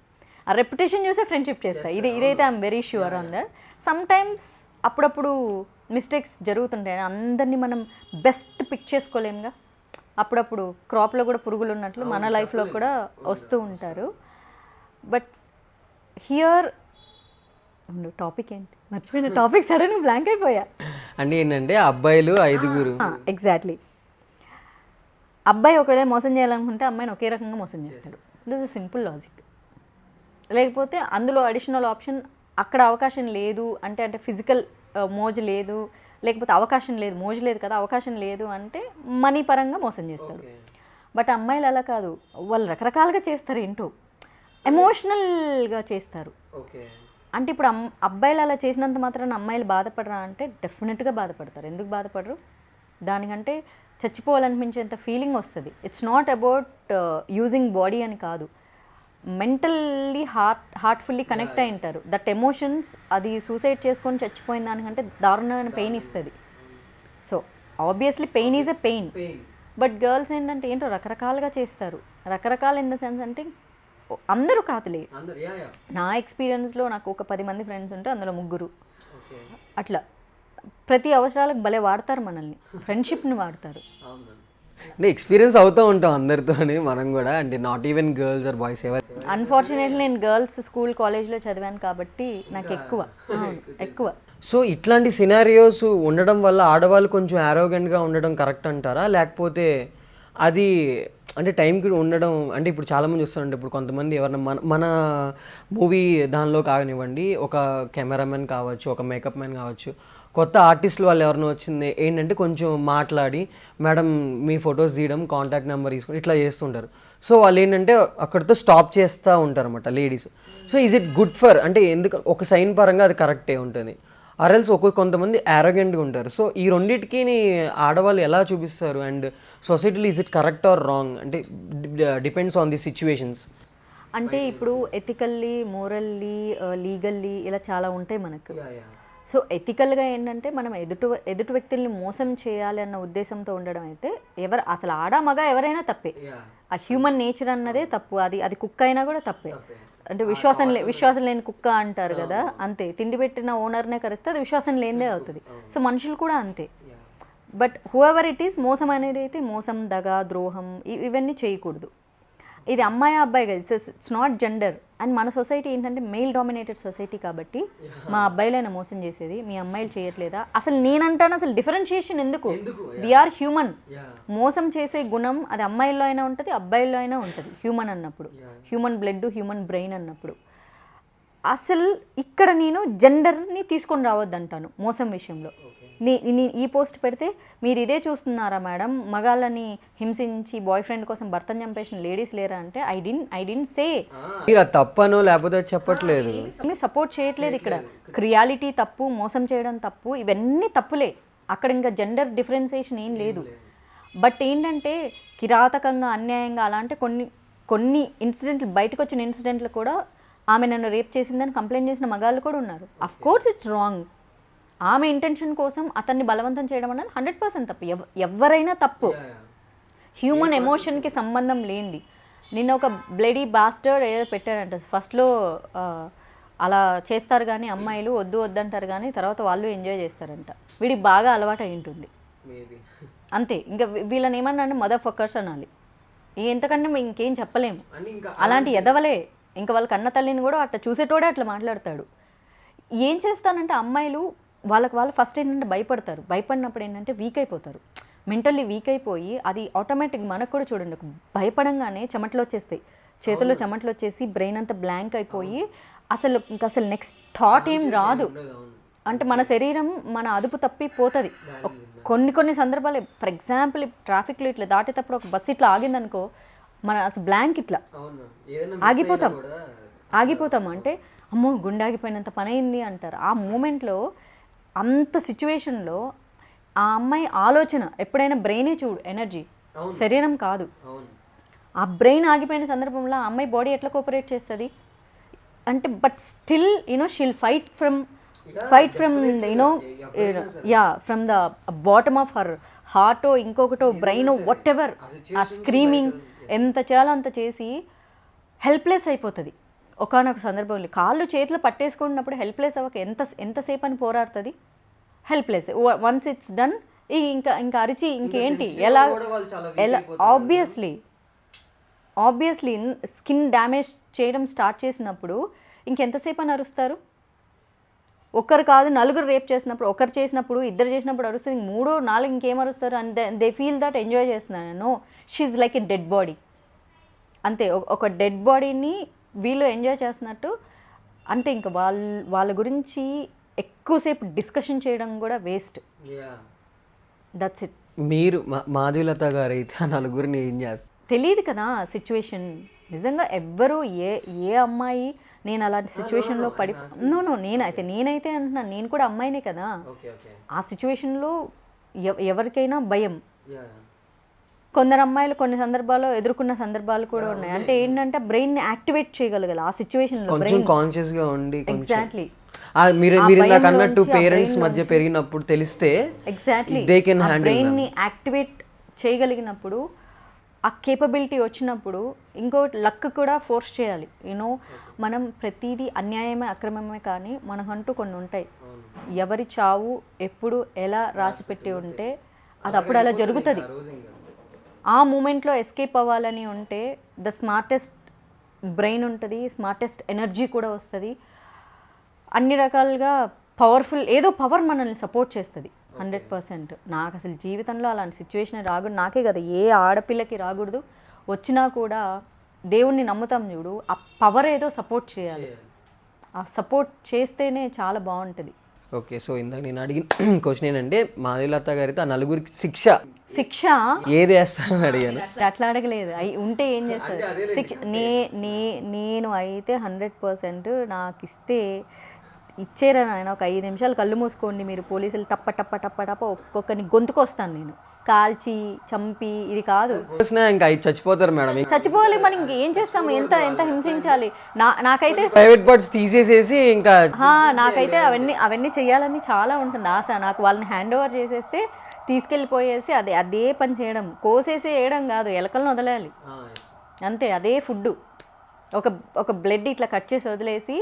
ఆ రెప్యుటేషన్ చూసే ఫ్రెండ్షిప్ చేస్తాను. ఇదైతే I'm very sure on that. Some times అప్పుడప్పుడు మిస్టేక్స్ జరుగుతుంటాయి. అందరినీ మనం బెస్ట్ పిక్ చేసుకోలేముగా. అప్పుడప్పుడు క్రాప్లో కూడా పురుగులు ఉన్నట్లు మన లైఫ్లో కూడా వస్తూ ఉంటారు. బట్ హియర్ టాపిక్ ఏంటి మర్చిపోయిన, టాపిక్ సడన్ బ్లాంక్ అయిపోయా. అంటే ఏంటంటే అబ్బాయిలు 5. ఎగ్జాక్ట్లీ. అబ్బాయి ఒకవేళ మోసం చేయాలనుకుంటే అమ్మాయిని ఒకే రకంగా మోసం చేస్తాడు. This is simple logic. లేకపోతే అందులో అడిషనల్ ఆప్షన్ అక్కడ అవకాశం లేదు అంటే ఫిజికల్ మోజు లేదు, లేకపోతే అవకాశం లేదు, మోజు లేదు కదా, అవకాశం లేదు అంటే మనీ పరంగా మోసం చేస్తాడు. బట్ అమ్మాయిలు అలా కాదు, వాళ్ళు రకరకాలుగా చేస్తారు. ఏంటో ఎమోషనల్గా చేస్తారు. అంటే ఇప్పుడు అబ్బాయిలు అలా చేసినంత మాత్రాన అమ్మాయిలు బాధపడరా అంటే డెఫినెట్గా బాధపడతారు. ఎందుకు బాధపడరు? దానికంటే చచ్చిపోవాలనిపించేంత ఫీలింగ్ వస్తుంది. It's not about using body అని కాదు, మెంటల్లీ హార్ట్ఫుల్లీ కనెక్ట్ అయి ఉంటారు. దట్ ఎమోషన్స్ అది సూసైడ్ చేసుకొని చచ్చిపోయిన దానికంటే దారుణమైన పెయిన్ ఇస్తుంది. So obviously pain is a pain, but girls ఏంటంటే ఏంటో రకరకాలుగా చేస్తారు. రకరకాల ఇన్ ద సెన్స్ అంటే అందరూ కాదులే, నా ఎక్స్పీరియన్స్లో నాకు ఒక 10 మంది ఫ్రెండ్స్ ఉంటే అందులో 3 అట్లా ప్రతి అవసరాలకు భలే వాడతారు మనల్ని, ఫ్రెండ్షిప్ని వాడతారు. అంటే ఎక్స్పీరియన్స్ అవుతూ ఉంటాం అందరితోని మనం కూడా, అంటే not even girls or boys ఎవరు. అన్ఫార్చునేట్లీ నేను గర్ల్స్ స్కూల్ కాలేజ్లో చదివాను కాబట్టి నాకు ఎక్కువ. సో ఇట్లాంటి సినారియోస్ ఉండడం వల్ల ఆడవాళ్ళు కొంచెం యారోగెంట్గా ఉండడం కరెక్ట్ అంటారా, లేకపోతే అది అంటే టైంకి ఉండడం, అంటే ఇప్పుడు చాలామంది చూస్తారంటే ఇప్పుడు కొంతమంది ఎవరైనా మన మూవీ దానిలో కానివ్వండి, ఒక కెమెరామెన్ కావచ్చు, ఒక మేకప్ మ్యాన్ కావచ్చు, కొత్త ఆర్టిస్టులు వాళ్ళు ఎవరినో వచ్చింది ఏంటంటే కొంచెం మాట్లాడి మేడం మీ ఫొటోస్ తీయడం, కాంటాక్ట్ నెంబర్ తీసుకొని ఇట్లా చేస్తుంటారు. సో వాళ్ళు ఏంటంటే అక్కడితో స్టాప్ చేస్తూ ఉంటారు అనమాట ladies. So is it good for, అంటే ఎందుకు ఒక సైన్ పరంగా అది కరెక్టే ఉంటుంది, ఆర్ఎల్స్ కొంతమంది యారోగెంట్గా ఉంటారు. సో ఈ రెండింటికి ఆడవాళ్ళు ఎలా చూపిస్తారు, అండ్ సొసైటీలో is it correct or wrong, అంటే డిపెండ్స్ ఆన్ ది సిచ్యువేషన్స్. అంటే ఇప్పుడు ఎథికల్లీ, మోరల్లీ, లీగల్లీ ఇలా చాలా ఉంటాయి మనకు. సో ఎథికల్గా ఏంటంటే మనం ఎదుటి వ్యక్తుల్ని మోసం చేయాలి అన్న ఉద్దేశంతో ఉండడం అయితే అసలు ఆడ మగ ఎవరైనా తప్పే. ఆ హ్యూమన్ నేచర్ అన్నదే తప్పు. అది కుక్క అయినా కూడా తప్పే. అంటే విశ్వాసం లేని కుక్క అంటారు కదా, అంతే. తిండి పెట్టిన ఓనర్నే కరిస్తే అది విశ్వాసం లేనిదే అవుతుంది. సో మనుషులు కూడా అంతే. బట్ హూఎవర్ ఇట్ ఈస్, మోసం అనేది అయితే మోసం, దగ, ద్రోహం ఇవన్నీ చేయకూడదు. ఇది అమ్మాయి అబ్బాయి కదా, ఇట్స్ నాట్ జెండర్. అండ్ మన సొసైటీ ఏంటంటే మెయిల్ డామినేటెడ్ సొసైటీ కాబట్టి మా అబ్బాయిలైనా మోసం చేసేది, మీ అమ్మాయిలు చేయట్లేదా? అసలు నేనంటాను అసలు డిఫరెన్షియేషన్ ఎందుకు? We are human. మోసం చేసే గుణం అది అమ్మాయిల్లో అయినా ఉంటుంది, అబ్బాయిల్లో అయినా ఉంటుంది. హ్యూమన్ అన్నప్పుడు, హ్యూమన్ బ్లడ్, హ్యూమన్ బ్రెయిన్ అన్నప్పుడు అసలు ఇక్కడ నేను జెండర్ని తీసుకొని రావద్దంటాను మోసం విషయంలో. ఈ పోస్ట్ పెడితే మీరు ఇదే చూస్తున్నారా మేడం, మగాళ్ళని హింసించి బాయ్ ఫ్రెండ్ కోసం భర్తను చంపేసిన లేడీస్ లేరా అంటే ఐ డిన్ సే. తప్పను లేకపోతే చెప్పట్లేదు, సపోర్ట్ చేయట్లేదు. ఇక్కడ క్రియాలిటీ తప్పు, మోసం చేయడం తప్పు, ఇవన్నీ తప్పులే. అక్కడ ఇంకా జెండర్ డిఫరెన్సియేషన్ ఏం లేదు. బట్ ఏంటంటే కిరాతకంగా, అన్యాయంగా అలాంటి కొన్ని ఇన్సిడెంట్లు, బయటకు వచ్చిన ఇన్సిడెంట్లు కూడా ఆమె నన్ను రేప్ చేసిందని కంప్లైంట్ చేసిన మగాళ్ళు కూడా ఉన్నారు. Of course it's wrong. ఆమె ఇంటెన్షన్ కోసం అతన్ని బలవంతం చేయడం అనేది 100% తప్పు. ఎవరైనా తప్పు. హ్యూమన్ ఎమోషన్కి సంబంధం లేనిది. నిన్న ఒక బ్లడీ బాస్టర్డ్ ఏదో పెట్టారంట. ఫస్ట్లో అలా చేస్తారు కానీ అమ్మాయిలు వద్దు వద్దంటారు కానీ తర్వాత వాళ్ళు ఎంజాయ్ చేస్తారంట. వీడికి బాగా అలవాటు అయి ఉంటుంది అంతే. ఇంకా వీళ్ళని ఏమన్నా అంటే మదర్ ఫక్కర్స్ అనాలి. ఎంతకంటే మేము ఇంకేం చెప్పలేము. అలాంటి ఎదవలే. ఇంకా వాళ్ళ కన్న తల్లిని కూడా అట్లా చూసేటోడే అట్లా మాట్లాడతాడు. ఏం చేస్తానంటే అమ్మాయిలు వాళ్ళు ఫస్ట్ ఏంటంటే భయపడతారు. భయపడినప్పుడు ఏంటంటే వీక్ అయిపోతారు, మెంటల్లీ వీక్ అయిపోయి అది ఆటోమేటిక్. మనకు కూడా చూడండి, భయపడంగానే చెమటలు వచ్చేస్తాయి, చేతుల్లో చెమటలు వచ్చేసి బ్రెయిన్ అంతా బ్లాంక్ అయిపోయి అసలు నెక్స్ట్ థాట్ ఏం రాదు. అంటే మన శరీరం మన అదుపు తప్పిపోతుంది. కొన్ని సందర్భాలు, ఫర్ ఎగ్జాంపుల్ ట్రాఫిక్లో ఇట్లా దాటేటప్పుడు ఒక బస్సు ఇట్లా ఆగిందనుకో, మన అసలు బ్లాంక్ ఇట్లా ఆగిపోతాం. అంటే అమ్మో గుండె ఆగిపోయినంత పని అయింది అంటారు. ఆ మూమెంట్లో, అంత సిచ్యువేషన్లో ఆ అమ్మాయి ఆలోచన ఎప్పుడైనా బ్రెయినే చూడు, ఎనర్జీ, శరీరం కాదు. ఆ బ్రెయిన్ ఆగిపోయిన సందర్భంలో ఆ అమ్మాయి బాడీ ఎట్లా కోఆపరేట్ చేస్తుంది అంటే, but still she'll fight from from the bottom of her హార్టో, ఇంకొకటో బ్రెయినో, వాట్ ఎవర్. ఆ స్క్రీమింగ్ ఎంత చేయాలో అంత చేసి హెల్ప్లెస్ అయిపోతుంది. ఒకనొక సందర్భంలో కాళ్ళు చేతిలో పట్టేసుకున్నప్పుడు హెల్ప్లెస్ అవ్వక ఎంతసేపు అని పోరాడుతుంది. హెల్ప్లెస్. వన్స్ ఇట్స్ డన్, ఇంకా అరిచి ఇంకేంటి, ఎలా ఆబ్వియస్లీ స్కిన్ డ్యామేజ్ చేయడం స్టార్ట్ చేసినప్పుడు ఇంకెంతసేపు అని అరుస్తారు? ఒక్కరు కాదు, నలుగురు రేప్ చేసినప్పుడు, ఒకరు చేసినప్పుడు, ఇద్దరు చేసినప్పుడు అరుస్తుంది. 3, 4 ఇంకేం అరుస్తారు? And they feel that enjoy చేస్తున్నాను. No, she's like a dead body. అంతే, ఒక డెడ్ బాడీని వీళ్ళు ఎంజాయ్ చేస్తున్నట్టు అంతే. ఇంకా వాళ్ళ గురించి ఎక్కువసేపు డిస్కషన్ చేయడం కూడా వేస్ట్. That's it. మీరు మాధవీలత గారు అయితే ఆ నలుగురిని ఏం చేస్తారు తెలియదు కదా సిచ్యువేషన్. నిజంగా ఎవ్వరు ఏ అమ్మాయి నేను అలాంటి సిచ్యువేషన్లో నేనైతే అంటున్నాను, నేను కూడా అమ్మాయినే కదా. ఆ సిచ్యువేషన్లో ఎవరికైనా భయం. కొందరు అమ్మాయిలు కొన్ని సందర్భాల్లో ఎదుర్కొన్న సందర్భాలు కూడా ఉన్నాయి. అంటే ఏంటంటే బ్రెయిన్ని యాక్టివేట్ చేయగలగాలి ఆ సిచ్యువేషన్లో. కొంచెం కాన్షియస్గా ఉండి. ఎగ్జాక్ట్లీ. మీరు ఇందాక అన్నట్టు పేరెంట్స్ మధ్య పెరిగినప్పుడు తెలిస్తే ఎగ్జాక్ట్లీ దే కెన్ హ్యాండిల్. బ్రెయిన్ని యాక్టివేట్ చేయగలిగినప్పుడు ఆ కేపబిలిటీ వచ్చినప్పుడు ఇంకో లక్ కూడా ఫోర్స్ చేయాలి. యూనో మనం ప్రతిదీ అన్యాయమే అక్రమమే కానీ మనకంటూ కొన్ని ఉంటాయి. ఎవరి చావు ఎప్పుడు ఎలా రాసి పెట్టి ఉంటే అది అప్పుడు అలా జరుగుతుంది. ఆ మూమెంట్లో ఎస్కేప్ అవ్వాలని ఉంటే ద స్మార్టెస్ట్ బ్రెయిన్ ఉంటుంది, స్మార్టెస్ట్ ఎనర్జీ కూడా వస్తుంది, అన్ని రకాలుగా పవర్ఫుల్ ఏదో పవర్ మనల్ని సపోర్ట్ చేస్తుంది 100%. నాకు అసలు జీవితంలో అలాంటి సిచ్యువేషన్ రాకూడదు, నాకే కదా ఏ ఆడపిల్లకి రాకూడదు. వచ్చినా కూడా దేవుణ్ణి నమ్ముతాం చూడు, ఆ పవర్ ఏదో సపోర్ట్ చేయాలి, ఆ సపోర్ట్ చేస్తేనే చాలా బాగుంటుంది. ఓకే, సో ఇందాక నేను అడిగిన క్వశ్చన్ ఏంటంటే మాధవీలత గారితో ఆ నలుగురికి శిక్ష ఏది వేస్తానని అడిగాను. అట్లా అడగలేదు, ఉంటే ఏం చేస్తారు శిక్ష. నేను అయితే 100% నాకు ఇస్తే ఇచ్చేరా నాయన, ఒక 5 నిమిషాలు కళ్ళు మూసుకోండి మీరు, పోలీసులు టప్ప టప్ప టప్ప టప్ప ఒక్కొక్కరిని గొంతుకొస్తాను నేను, కాల్చి చంపి. ఇది కాదు, ఇంకా చచ్చిపోతారు మేడం. చచ్చిపోవాలి, మనం ఇంకేం చేస్తాము, ఎంత ఎంత హింసించాలి. నాకైతే ప్రైవేట్ పార్ట్స్ తీసేసేసి ఇంకా నాకైతే అవన్నీ చేయాలని చాలా ఉంటుంది ఆశ. నాకు వాళ్ళని హ్యాండ్ ఓవర్ చేసేస్తే తీసుకెళ్ళిపోయేసి అదే పని చేయడం, కోసేసి వేయడం కాదు, ఎలకలను వదిలేయాలి అంతే. అదే ఫుడ్, ఒక బ్లడ్ ఇట్లా కట్ చేసి వదిలేసి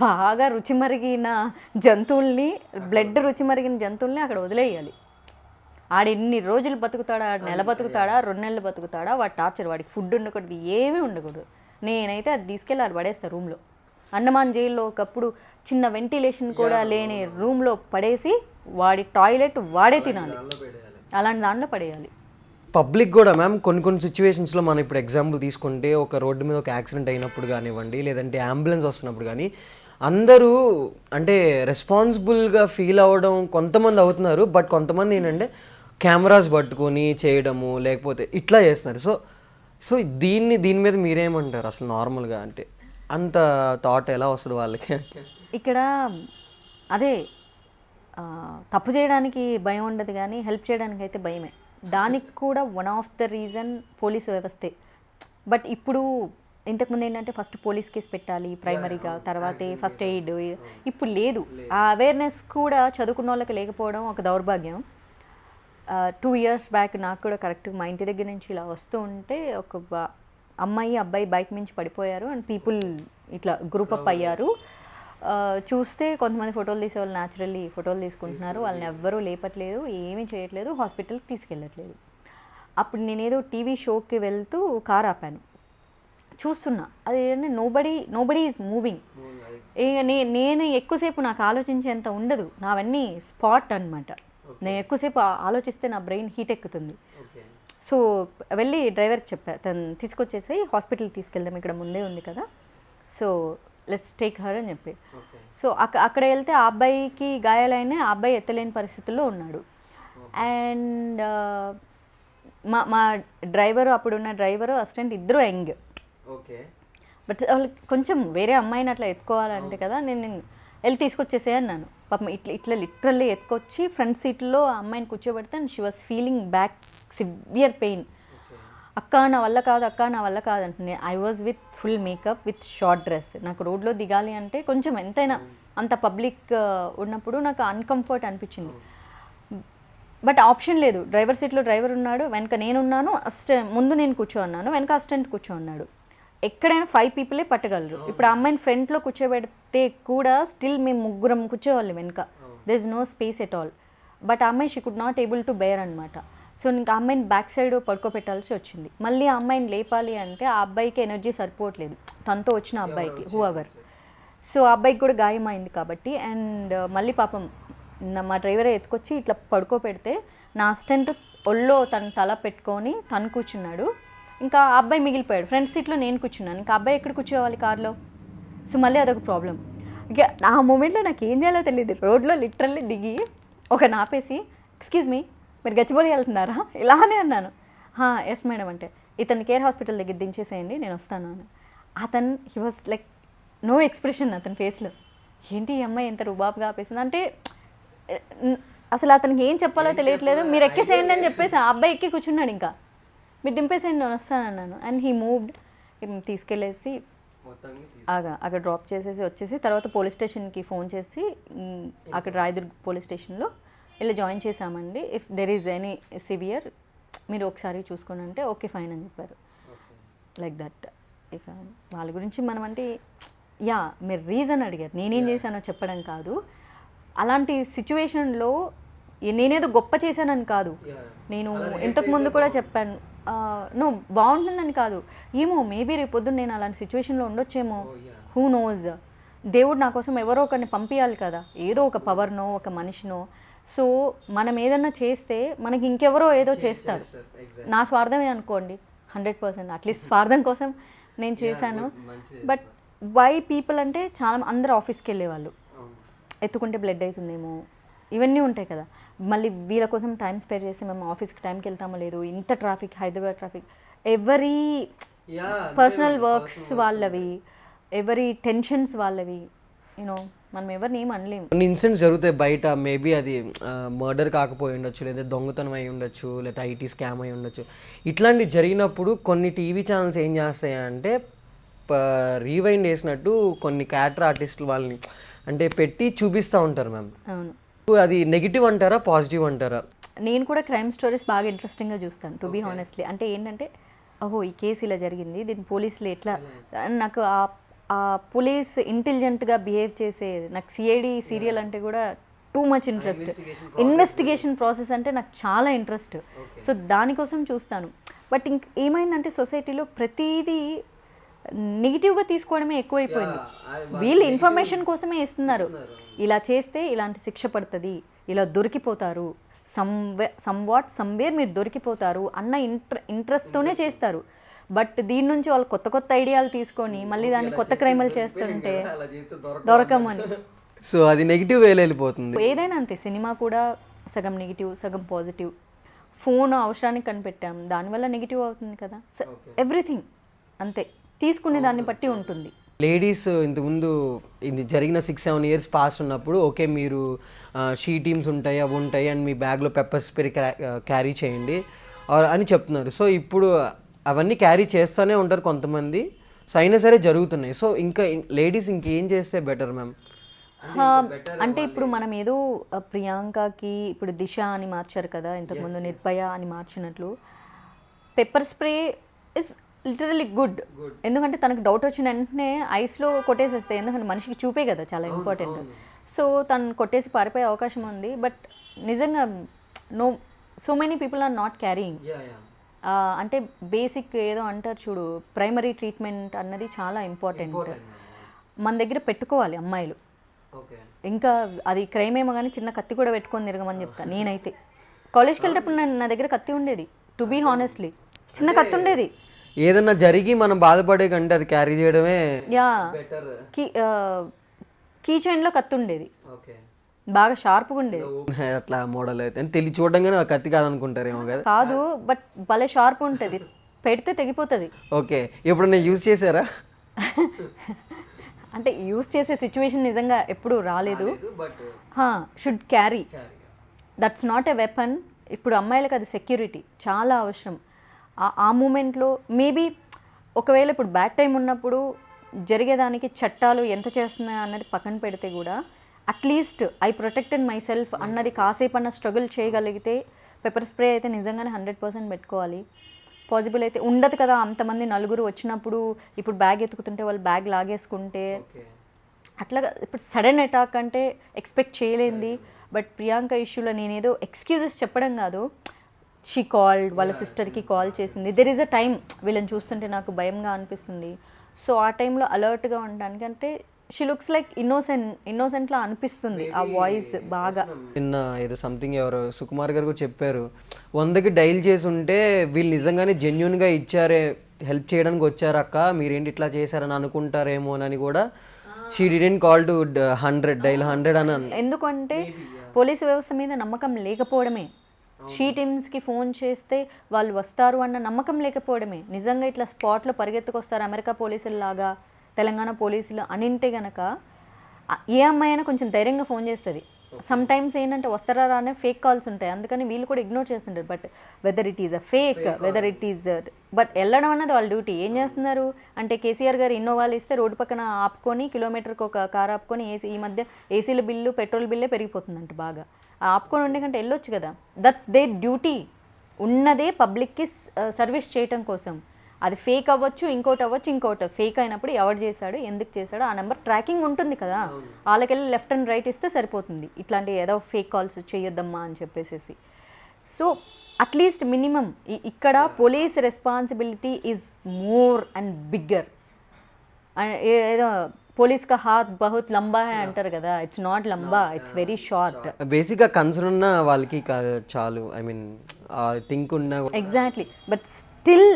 బాగా రుచి మరిగిన జంతువుల్ని, బ్లడ్ రుచి మరిగిన జంతువుల్ని అక్కడ వదిలేయాలి. ఆడు ఎన్ని రోజులు బతుకుతాడా, ఆడు నెల బతుకుతాడా, 2 నెలలు బతుకుతాడా, వాడి టార్చర్, వాడికి ఫుడ్ ఉండకూడదు, ఏమీ ఉండకూడదు. నేనైతే అది తీసుకెళ్ళి ఆడు పడేస్తా రూమ్లో. అండమాన్ జైల్లో ఒకప్పుడు చిన్న వెంటిలేషన్ కూడా లేని రూమ్లో పడేసి వాడి టాయిలెట్ వాడే తినాలి, అలాంటి దాంట్లో పడేయాలి. పబ్లిక్ కూడా మ్యామ్ కొన్ని సిచ్యువేషన్స్లో మనం ఇప్పుడు ఎగ్జాంపుల్ తీసుకుంటే ఒక రోడ్డు మీద ఒక యాక్సిడెంట్ అయినప్పుడు కానివ్వండి, లేదంటే అంబులెన్స్ వస్తున్నప్పుడు కానీ అందరూ అంటే రెస్పాన్సిబుల్గా ఫీల్ అవ్వడం కొంతమంది అవుతున్నారు. బట్ కొంతమంది ఏంటంటే కెమెరాస్ పట్టుకొని చేయడము లేకపోతే ఇట్లా చేస్తున్నారు. సో దీని మీద మీరేమంటారు అసలు నార్మల్గా? అంటే అంత థాట్ ఎలా వస్తుంది వాళ్ళకి? ఇక్కడ అదే తప్పు చేయడానికి భయం ఉండదు కానీ హెల్ప్ చేయడానికి అయితే భయమే. దానికి కూడా one of the reason police వ్యవస్థే. బట్ ఇప్పుడు ఇంతకుముందు ఏంటంటే ఫస్ట్ పోలీస్ కేసు పెట్టాలి ప్రైమరీగా, తర్వాతే ఫస్ట్ ఎయిడ్. ఇప్పుడు లేదు. ఆ అవేర్నెస్ కూడా చదువుకున్న వాళ్ళకి లేకపోవడం ఒక దౌర్భాగ్యం. 2 years బ్యాక్ నాకు కూడా కరెక్ట్గా మా ఇంటి దగ్గర నుంచి ఇలా వస్తూ ఉంటే ఒక అమ్మాయి అబ్బాయి బైక్ మించి పడిపోయారు అండ్ పీపుల్ ఇట్లా గ్రూప్ అప్ అయ్యారు. చూస్తే కొంతమంది ఫోటోలు తీసేవాళ్ళు న్యాచురల్లీ ఫోటోలు తీసుకుంటున్నారు, వాళ్ళని ఎవ్వరూ లేపట్లేదు, ఏమీ చేయట్లేదు, హాస్పిటల్కి తీసుకెళ్ళట్లేదు. అప్పుడు నేనేదో టీవీ షోకి వెళ్తూ కార్ ఆపాను, చూస్తున్నా అది నోబడీ ఈజ్ మూవింగ్. నేను ఎక్కువసేపు నాకు ఆలోచించేంత ఉండదు, నావన్నీ స్పాట్ అనమాట. నేను ఎక్కువసేపు ఆలోచిస్తే నా బ్రెయిన్ హీట్ ఎక్కుతుంది. సో వెళ్ళి డ్రైవర్కి చెప్పా, తను తీసుకొచ్చేసి హాస్పిటల్కి తీసుకెళ్దాం, ఇక్కడ ముందే ఉంది కదా, సో లెట్స్ టేక్ హర్ అని చెప్పి. సో అక్కడ వెళ్తే ఆ అబ్బాయికి గాయాలైన, ఆ అబ్బాయి ఎత్తలేని పరిస్థితుల్లో ఉన్నాడు. అండ్ మా డ్రైవరు, అప్పుడున్న డ్రైవరు అసిస్టెంట్ ఇద్దరు యంగ్. బట్ వాళ్ళకి కొంచెం వేరే అమ్మాయిని అట్లా ఎత్తుకోవాలంటే కదా, నేను వెళ్ళి తీసుకొచ్చేసే అన్నాను. పాపం ఇట్లా లిటరల్లీ ఎత్తుకొచ్చి ఫ్రంట్ సీట్లో ఆ అమ్మాయిని కూర్చోబెడితే and she was feeling back severe pain. అక్క నా వల్ల కాదు, అక్క నా వల్ల కాదు అంటుంది. I was with full makeup with short dress. నాకు రోడ్లో దిగాలి అంటే కొంచెం ఎంతైనా అంత పబ్లిక్ ఉన్నప్పుడు నాకు అన్కంఫర్ట్ అనిపించింది. బట్ ఆప్షన్ లేదు, డ్రైవర్ సీట్లో డ్రైవర్ ఉన్నాడు, వెనక నేనున్నాను, ముందు నేను కూర్చోన్నాను, వెనక అసిస్టెంట్ కూర్చోన్నాడు. ఎక్కడైనా 5 people పట్టగలరు. ఇప్పుడు ఆ అమ్మాయిని ఫ్రంట్లో కూర్చోబెడితే కూడా స్టిల్ మేము 3 కూర్చోవాలి వెనక, there is no space at all. But ఆ అమ్మాయి she could not able to bear అనమాట. సో ఇంకా అమ్మాయిని బ్యాక్ సైడ్ పడుకోబెట్టాల్సి వచ్చింది. మళ్ళీ ఆ అమ్మాయిని లేపాలి అంటే ఆ అబ్బాయికి ఎనర్జీ సరిపోవట్లేదు, తనతో వచ్చిన అబ్బాయికి, హూ ఎవర్. సో ఆ అబ్బాయికి కూడా గాయమైంది కాబట్టి. అండ్ మళ్ళీ పాపం మా డ్రైవరే ఎత్తుకొచ్చి ఇట్లా పడుకోబెడితే నా అసిస్టెంట్ ఒళ్ళో తన తల పెట్టుకొని తను కూర్చున్నాడు. ఇంకా ఆ అబ్బాయి మిగిలిపోయాడు, ఫ్రంట్ సీట్లో నేను కూర్చున్నాను. ఇంకా అబ్బాయి ఎక్కడ కూర్చోవాలి కార్లో? సో మళ్ళీ అదొక ప్రాబ్లం. ఇక ఆ మూమెంట్లో నాకు ఏం చేయాలో తెలియదు. రోడ్లో లిటరల్లీ దిగి ఒక నాపేసి, ఎక్స్క్యూజ్ మీ మీరు గచ్చిబౌలి వెళ్తున్నారా ఇలానే అన్నాను. ఎస్ మేడం అంటే, ఇతన్ని కేర్ హాస్పిటల్ దగ్గర దించేసేయండి నేను వస్తాను అని. అతను he was like no expression అతని ఫేస్లో. ఏంటి ఈ అమ్మాయి ఎంత రుబాబ్గా ఆపేసింది అంటే అసలు అతనికి ఏం చెప్పాలో తెలియట్లేదు. మీరు ఎక్కేసేయండి అని చెప్పేసి ఆ అబ్బాయి ఎక్కి కూర్చున్నాడు. ఇంకా మీరు దింపేసేయండి నేను వస్తానన్నాను. అండ్ హీ మూవ్డ్, తీసుకెళ్ళేసి అక్కడ డ్రాప్ చేసేసి వచ్చేసి తర్వాత పోలీస్ స్టేషన్కి ఫోన్ చేసి అక్కడ రాయదుర్గ్ పోలీస్ స్టేషన్లో ఇలా జాయిన్ చేశామండి. If there is any severe మీరు ఒకసారి చూసుకోండి అంటే ఓకే ఫైన్ అని చెప్పారు. Like that. ఇక వాళ్ళ గురించి మనం అంటే యా మీరు రీజన్ అడిగారు, నేనేం చేశానో చెప్పడం కాదు. అలాంటి సిచ్యువేషన్లో నేనేదో గొప్ప చేశానని కాదు, నేను ఇంతకు ముందు కూడా చెప్పాను నో బాగుంటుందని కాదు, ఏమో మేబీ రేపు పొద్దున్న నేను అలాంటి సిచ్యువేషన్లో ఉండొచ్చేమో, హూ నోజ్. దేవుడు నా కోసం ఎవరో ఒకరిని పంపించాలి కదా, ఏదో ఒక పవర్నో ఒక మనిషినో. సో మనం ఏదన్నా చేస్తే మనకి ఇంకెవరో ఏదో చేస్తారు. నా స్వార్థమే అనుకోండి 100%, అట్లీస్ట్ స్వార్థం కోసం నేను చేశాను. బట్ వై పీపుల్ అంటే చాలా అందరూ ఆఫీస్కి వెళ్ళేవాళ్ళు, ఎత్తుకుంటే బ్లడ్ అవుతుందేమో ఇవన్నీ ఉంటాయి కదా. మళ్ళీ వీళ్ళ కోసం టైం స్పెండ్ చేస్తే మేము ఆఫీస్కి టైంకి వెళ్తామో లేదు, ఇంత ట్రాఫిక్, హైదరాబాద్ ట్రాఫిక్, ఎవరి పర్సనల్ వర్క్స్ వాళ్ళవి, ఎవరి టెన్షన్స్ వాళ్ళవి, యూనో మనం ఎవరిని ఏం అనలేము. కొన్ని ఇన్సిడెంట్స్ జరుగుతాయి బయట, మేబీ అది మర్డర్ కాకపోయి ఉండొచ్చు, లేదా దొంగతనం అయి ఉండొచ్చు, లేదా ఐటీ స్కామ్ అయి ఉండొచ్చు. ఇట్లాంటివి జరిగినప్పుడు కొన్ని టీవీ ఛానల్స్ ఏం చేస్తాయంటే రీవైండ్ చేసినట్టు కొన్ని క్యారెక్టర్ ఆర్టిస్టులు వాళ్ళని అంటే పెట్టి చూపిస్తూ ఉంటారు మ్యామ్. అవును, అది నెగిటివ్ అంటారా పాజిటివ్ అంటారా? నేను కూడా క్రైమ్ స్టోరీస్ బాగా ఇంట్రెస్టింగ్గా చూస్తాను టు బీ హానెస్ట్లీ. అంటే ఏంటంటే ఓహో ఈ కేసు ఇలా జరిగింది, దీని పోలీసులు ఎట్లా, నాకు ఆ పోలీస్ ఇంటెలిజెంట్గా బిహేవ్ చేసే, నాకు సిఐడి సీరియల్ అంటే కూడా too much interest. Investigation process అంటే నాకు చాలా ఇంట్రెస్ట్. సో దానికోసం చూస్తాను. బట్ ఏమైందంటే సొసైటీలో ప్రతిదీ నెగిటివ్గా తీసుకోవడమే ఎక్కువైపోయింది. వీళ్ళు ఇన్ఫర్మేషన్ కోసమే ఇస్తున్నారు, ఇలా చేస్తే ఇలాంటి శిక్ష పడుతుంది, ఇలా దొరికిపోతారు, సమ్వేర్ మీరు దొరికిపోతారు అన్న ఇంట్రెస్ట్తోనే చేస్తారు. బట్ దీని నుంచి వాళ్ళు కొత్త కొత్త ఐడియాలు తీసుకొని మళ్ళీ దాన్ని కొత్త క్రైమ్లు చేస్తుంటే దొరకమని. సో అది నెగిటివ్ వేలో వెళ్ళిపోతుంది. ఏదైనా అంతే, సినిమా కూడా సగం నెగిటివ్ సగం పాజిటివ్. ఫోన్ అవసరానికి కనిపెట్టాం, దానివల్ల నెగిటివ్ అవుతుంది కదా. ఎవ్రీథింగ్ అంతే, తీసుకునే దాన్ని బట్టి ఉంటుంది. లేడీస్ ఇంతకుముందు ఇది జరిగిన 6-7 ఇయర్స్ పాస్ ఉన్నప్పుడు ఓకే మీరు షీ టీమ్స్ ఉంటాయి అవి ఉంటాయి అండ్ మీ బ్యాగ్లో పెప్పర్ స్ప్రే క్యారీ చేయండి అని చెప్తున్నారు. సో ఇప్పుడు అవన్నీ క్యారీ చేస్తూనే ఉంటారు కొంతమంది, సో అయినా సరే జరుగుతున్నాయి. సో ఇంకా లేడీస్ ఇంకేం చేస్తే బెటర్ మ్యామ్? అంటే ఇప్పుడు మనం ఏదో ప్రియాంకకి ఇప్పుడు దిశ అని మార్చారు కదా, ఇంతకుముందు నిర్భయ అని మార్చినట్లు pepper spray is literally good. ఎందుకంటే తనకు డౌట్ వచ్చిన వెంటనే ఐస్లో కొట్టేసేస్తాయి, ఎందుకంటే మనిషికి చూపే కదా చాలా ఇంపార్టెంట్. సో తను కొట్టేసి పారిపోయే అవకాశం ఉంది. బట్ నిజంగా so many people are not carrying. అంటే బేసిక్ ఏదో అంటారు చూడు, ప్రైమరీ ట్రీట్మెంట్ అన్నది చాలా ఇంపార్టెంట్. మన దగ్గర పెట్టుకోవాలి అమ్మాయిలు. ఇంకా అది క్రైమ్ ఏమో కానీ చిన్న కత్తి కూడా పెట్టుకొని తిరగమని చెప్తాను నేనైతే. కాలేజ్కి వెళ్ళేటప్పుడు నా దగ్గర కత్తి ఉండేది, టు బీ హానెస్ట్లీ చిన్న కత్తి ఉండేది. ఏదన్నా జరిగి మనం బాధపడే కంటే అది క్యారీ చేయడమే. యా, కీ చైన్లో కత్తి ఉండేది, బాగా షార్ప్గా ఉండేది. అట్లా మోడల్ అయితే తెలియ చూడంగానే కత్తి కాదనుకుంటారేమో కదా. కాదు, బట్ భలే షార్ప్ ఉంటుంది, పెడితే తెగిపోతుంది. ఓకే, ఎప్పుడన్నా యూజ్ చేశారా? అంటే యూజ్ చేసే సిచ్యువేషన్ నిజంగా ఎప్పుడు రాలేదు. Should carry, that's not a weapon. ఇప్పుడు అమ్మాయిలకు అది సెక్యూరిటీ చాలా అవసరం. ఆ మూమెంట్లో మేబీ ఒకవేళ ఇప్పుడు బ్యాడ్ టైం ఉన్నప్పుడు జరిగేదానికి చట్టాలు ఎంత చేస్తున్నాయి అన్నది పక్కన పెడితే కూడా at least I protected my self అన్నది కాసేపు అన్న స్ట్రగుల్ చేయగలిగితే పెప్పర్ స్ప్రే అయితే నిజంగానే 100% పెట్టుకోవాలి. పాసిబుల్ అయితే ఉండదు కదా, అంతమంది నలుగురు వచ్చినప్పుడు ఇప్పుడు బ్యాగ్ ఎత్తుకుతుంటే వాళ్ళు బ్యాగ్ లాగేసుకుంటే అట్లాగా. ఇప్పుడు సడన్ అటాక్ అంటే ఎక్స్పెక్ట్ చేయలేంది. బట్ ప్రియాంక ఇష్యూలో నేనేదో ఎక్స్క్యూజెస్ చెప్పడం కాదు, షీ కాల్డ్, వాళ్ళ సిస్టర్కి కాల్ చేసింది. దెర్ ఈజ్ అ టైం వీళ్ళని చూస్తుంటే నాకు భయంగా అనిపిస్తుంది. సో ఆ టైంలో అలర్ట్గా ఉండడానికి, అంటే షీ లుక్స్ లైక్ ఇన్నోసెంట్లా అనిపిస్తుంది ఆ వాయిస్ బాగా. నిన్న ఏదో సంథింగ్ ఎవరు సుకుమార్ గారు కూడా చెప్పారు, 100కి డైల్ చేసి ఉంటే వీళ్ళు నిజంగానే జెన్యున్గా ఇచ్చారే, హెల్ప్ చేయడానికి వచ్చారు అక్క, మీరేంటి ఇట్లా చేశారని అనుకుంటారేమో అని కూడా. She didn't call to 100 dial 100 అని. ఎందుకంటే పోలీసు వ్యవస్థ మీద నమ్మకం లేకపోవడమే, షీ టీమ్స్కి ఫోన్ చేస్తే వాళ్ళు వస్తారు అన్న నమ్మకం లేకపోవడమే. నిజంగా ఇట్లా స్పాట్లో పరిగెత్తుకొస్తారు అమెరికా పోలీసుల్లాగా తెలంగాణ పోలీసులు అనింటే గనక ఏ అమ్మాయి అయినా కొంచెం ధైర్యంగా ఫోన్ చేస్తుంది. సమ్ టైమ్స్ ఏంటంటే వస్తారా అనే ఫేక్ కాల్స్ ఉంటాయి, అందుకని వీళ్ళు కూడా ఇగ్నోర్ చేస్తుంటారు. But whether it is a fake, whether it is, but వెళ్ళడం అన్నది వాళ్ళ డ్యూటీ. ఏం చేస్తున్నారు అంటే కేసీఆర్ గారు ఇన్నోవాలు ఇస్తే రోడ్డు పక్కన ఆపుకొని కిలోమీటర్కి ఒక కార్ ఆపుకొని ఈ మధ్య ఏసీల బిల్లు పెట్రోల్ బిల్లే పెరిగిపోతుందంట బాగా. ఆపుకొని ఉండే కంటే వెళ్ళొచ్చు కదా, దట్స్ దేర్ డ్యూటీ. ఉన్నదే పబ్లిక్కి సర్వీస్ చేయటం కోసం. అది ఫేక్ అవ్వచ్చు, ఇంకోటి ఫేక్ అయినప్పుడు ఎవరు చేశాడు, ఎందుకు చేశాడు, ఆ నెంబర్ ట్రాకింగ్ ఉంటుంది కదా, వాళ్ళకెళ్ళి లెఫ్ట్ అండ్ రైట్ ఇస్తే సరిపోతుంది. ఇట్లాంటి ఏదో ఫేక్ కాల్స్ చేయొద్దమ్మా అని చెప్పేసి. సో అట్లీస్ట్ మినిమం ఇక్కడ police responsibility is more and bigger. ఏదో పోలీస్ కా హాత్ బహుత్ లంబా హై అంటారు కదా, ఇట్స్ నాట్ లంబా, ఇట్స్ వెరీ షార్ట్. బేసిక్గా కన్సర్న్ ఉన్న వాళ్ళకి చాలు, ఐ మీన్ థింక్ ఉన్న. ఎగ్జాక్ట్లీ. బట్ స్టిల్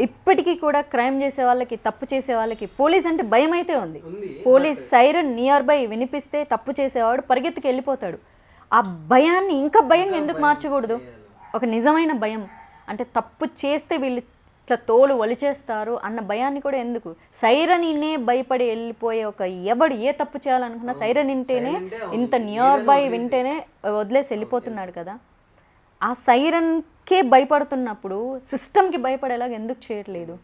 ఇప్పటికీ కూడా క్రైమ్ చేసే వాళ్ళకి, తప్పు చేసే వాళ్ళకి పోలీస్ అంటే భయం అయితే ఉంది. పోలీస్ సైరన్ నియర్ బై వినిపిస్తే తప్పు చేసేవాడు పరిగెత్తుకు వెళ్ళిపోతాడు. ఆ భయాన్ని ఇంకా భయంగా ఎందుకు మార్చకూడదు? ఒక నిజమైన భయం అంటే తప్పు చేస్తే వీళ్ళు ఇట్లా తోలు ఒలిచేస్తారు అన్న భయాన్ని కూడా ఎందుకు? సైరన్ ఇన్నే భయపడి వెళ్ళిపోయే ఒక ఎవడు ఏ తప్పు చేయాలనుకున్నా సైరన్ వింటేనే, ఇంత నియర్ బై వింటేనే వదిలేసి వెళ్ళిపోతున్నాడు కదా. ఆ సైరన్కే భయపడుతున్నప్పుడు సిస్టమ్కి భయపడేలాగా ఎందుకు చేయట్లేదు?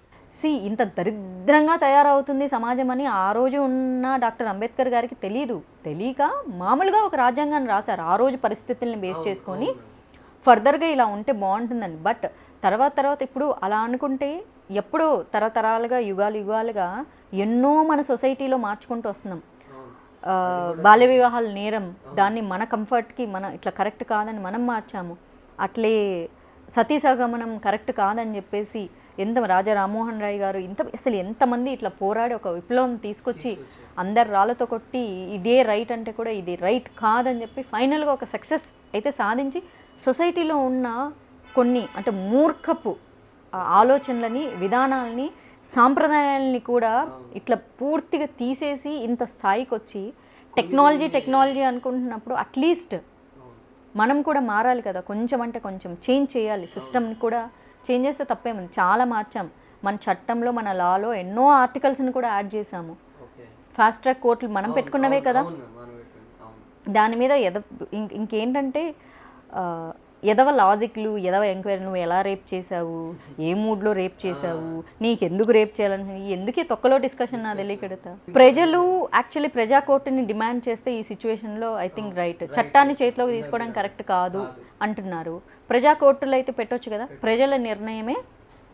ఇంత దరిద్రంగా తయారవుతుంది సమాజం అని ఆ రోజు ఉన్న డాక్టర్ అంబేద్కర్ గారికి తెలియక మామూలుగా ఒక రాజ్యాంగాన్ని రాశారు ఆ రోజు పరిస్థితుల్ని బేస్ చేసుకొని, ఫర్దర్గా ఇలా ఉంటే బాగుంటుందని. బట్ తర్వాత ఇప్పుడు అలా అనుకుంటే ఎప్పుడో తరతరాలుగా యుగాలుగా ఎన్నో మన సొసైటీలో మార్చుకుంటూ వస్తున్నాం. బాల్య వివాహాలు నేరం, దాన్ని మన కంఫర్ట్కి మన ఇట్లా కరెక్ట్ కాదని మనం మార్చాము. అట్లే సతీ సహగమనం కరెక్ట్ కాదని చెప్పేసి రాజా రామ్మోహన్ రాయ్ గారు అసలు ఎంతమంది ఇట్లా పోరాడి ఒక విప్లవం తీసుకొచ్చి అందరు రాళ్ళతో కొట్టి ఇదే రైట్ అంటే కూడా ఇది రైట్ కాదని చెప్పి ఫైనల్గా ఒక సక్సెస్ అయితే సాధించి సొసైటీలో ఉన్న కొన్ని అంటే మూర్ఖపు ఆలోచనలని, విధానాలని, సాంప్రదాయాలని కూడా ఇట్లా పూర్తిగా తీసేసి ఇంత స్థాయికి వచ్చి టెక్నాలజీ అనుకుంటున్నప్పుడు అట్లీస్ట్ మనం కూడా మారాలి కదా, కొంచెం అంటే కొంచెం చేంజ్ చేయాలి. సిస్టమ్ని కూడా చేంజ్ చేస్తే తప్పేముంది, చాలా మార్చాం మన చట్టంలో, మన లాలో ఎన్నో ఆర్టికల్స్ని కూడా యాడ్ చేసాము. ఫాస్ట్ ట్రాక్ కోర్టులు మనం పెట్టుకున్నవే కదా. దాని మీద ఇంకేంటంటే ఎదవ లాజిక్లు, ఎదవ ఎంక్వైరీ, నువ్వు ఎలా రేప్ చేసావు, ఏ మూడ్లో రేప్ చేసావు, నీకు ఎందుకు రేప్ చేయాలని, ఎందుకే తొక్కలో డిస్కషన్ నా తెలియకడతా. ప్రజలు యాక్చువల్లీ ప్రజా కోర్టుని డిమాండ్ చేస్తే ఈ సిచ్యువేషన్లో ఐ థింక్ రైట్. చట్టాన్ని చేతిలోకి తీసుకోవడం కరెక్ట్ కాదు అంటున్నారు. ప్రజా కోర్టులు అయితే పెట్టొచ్చు కదా, ప్రజల నిర్ణయమే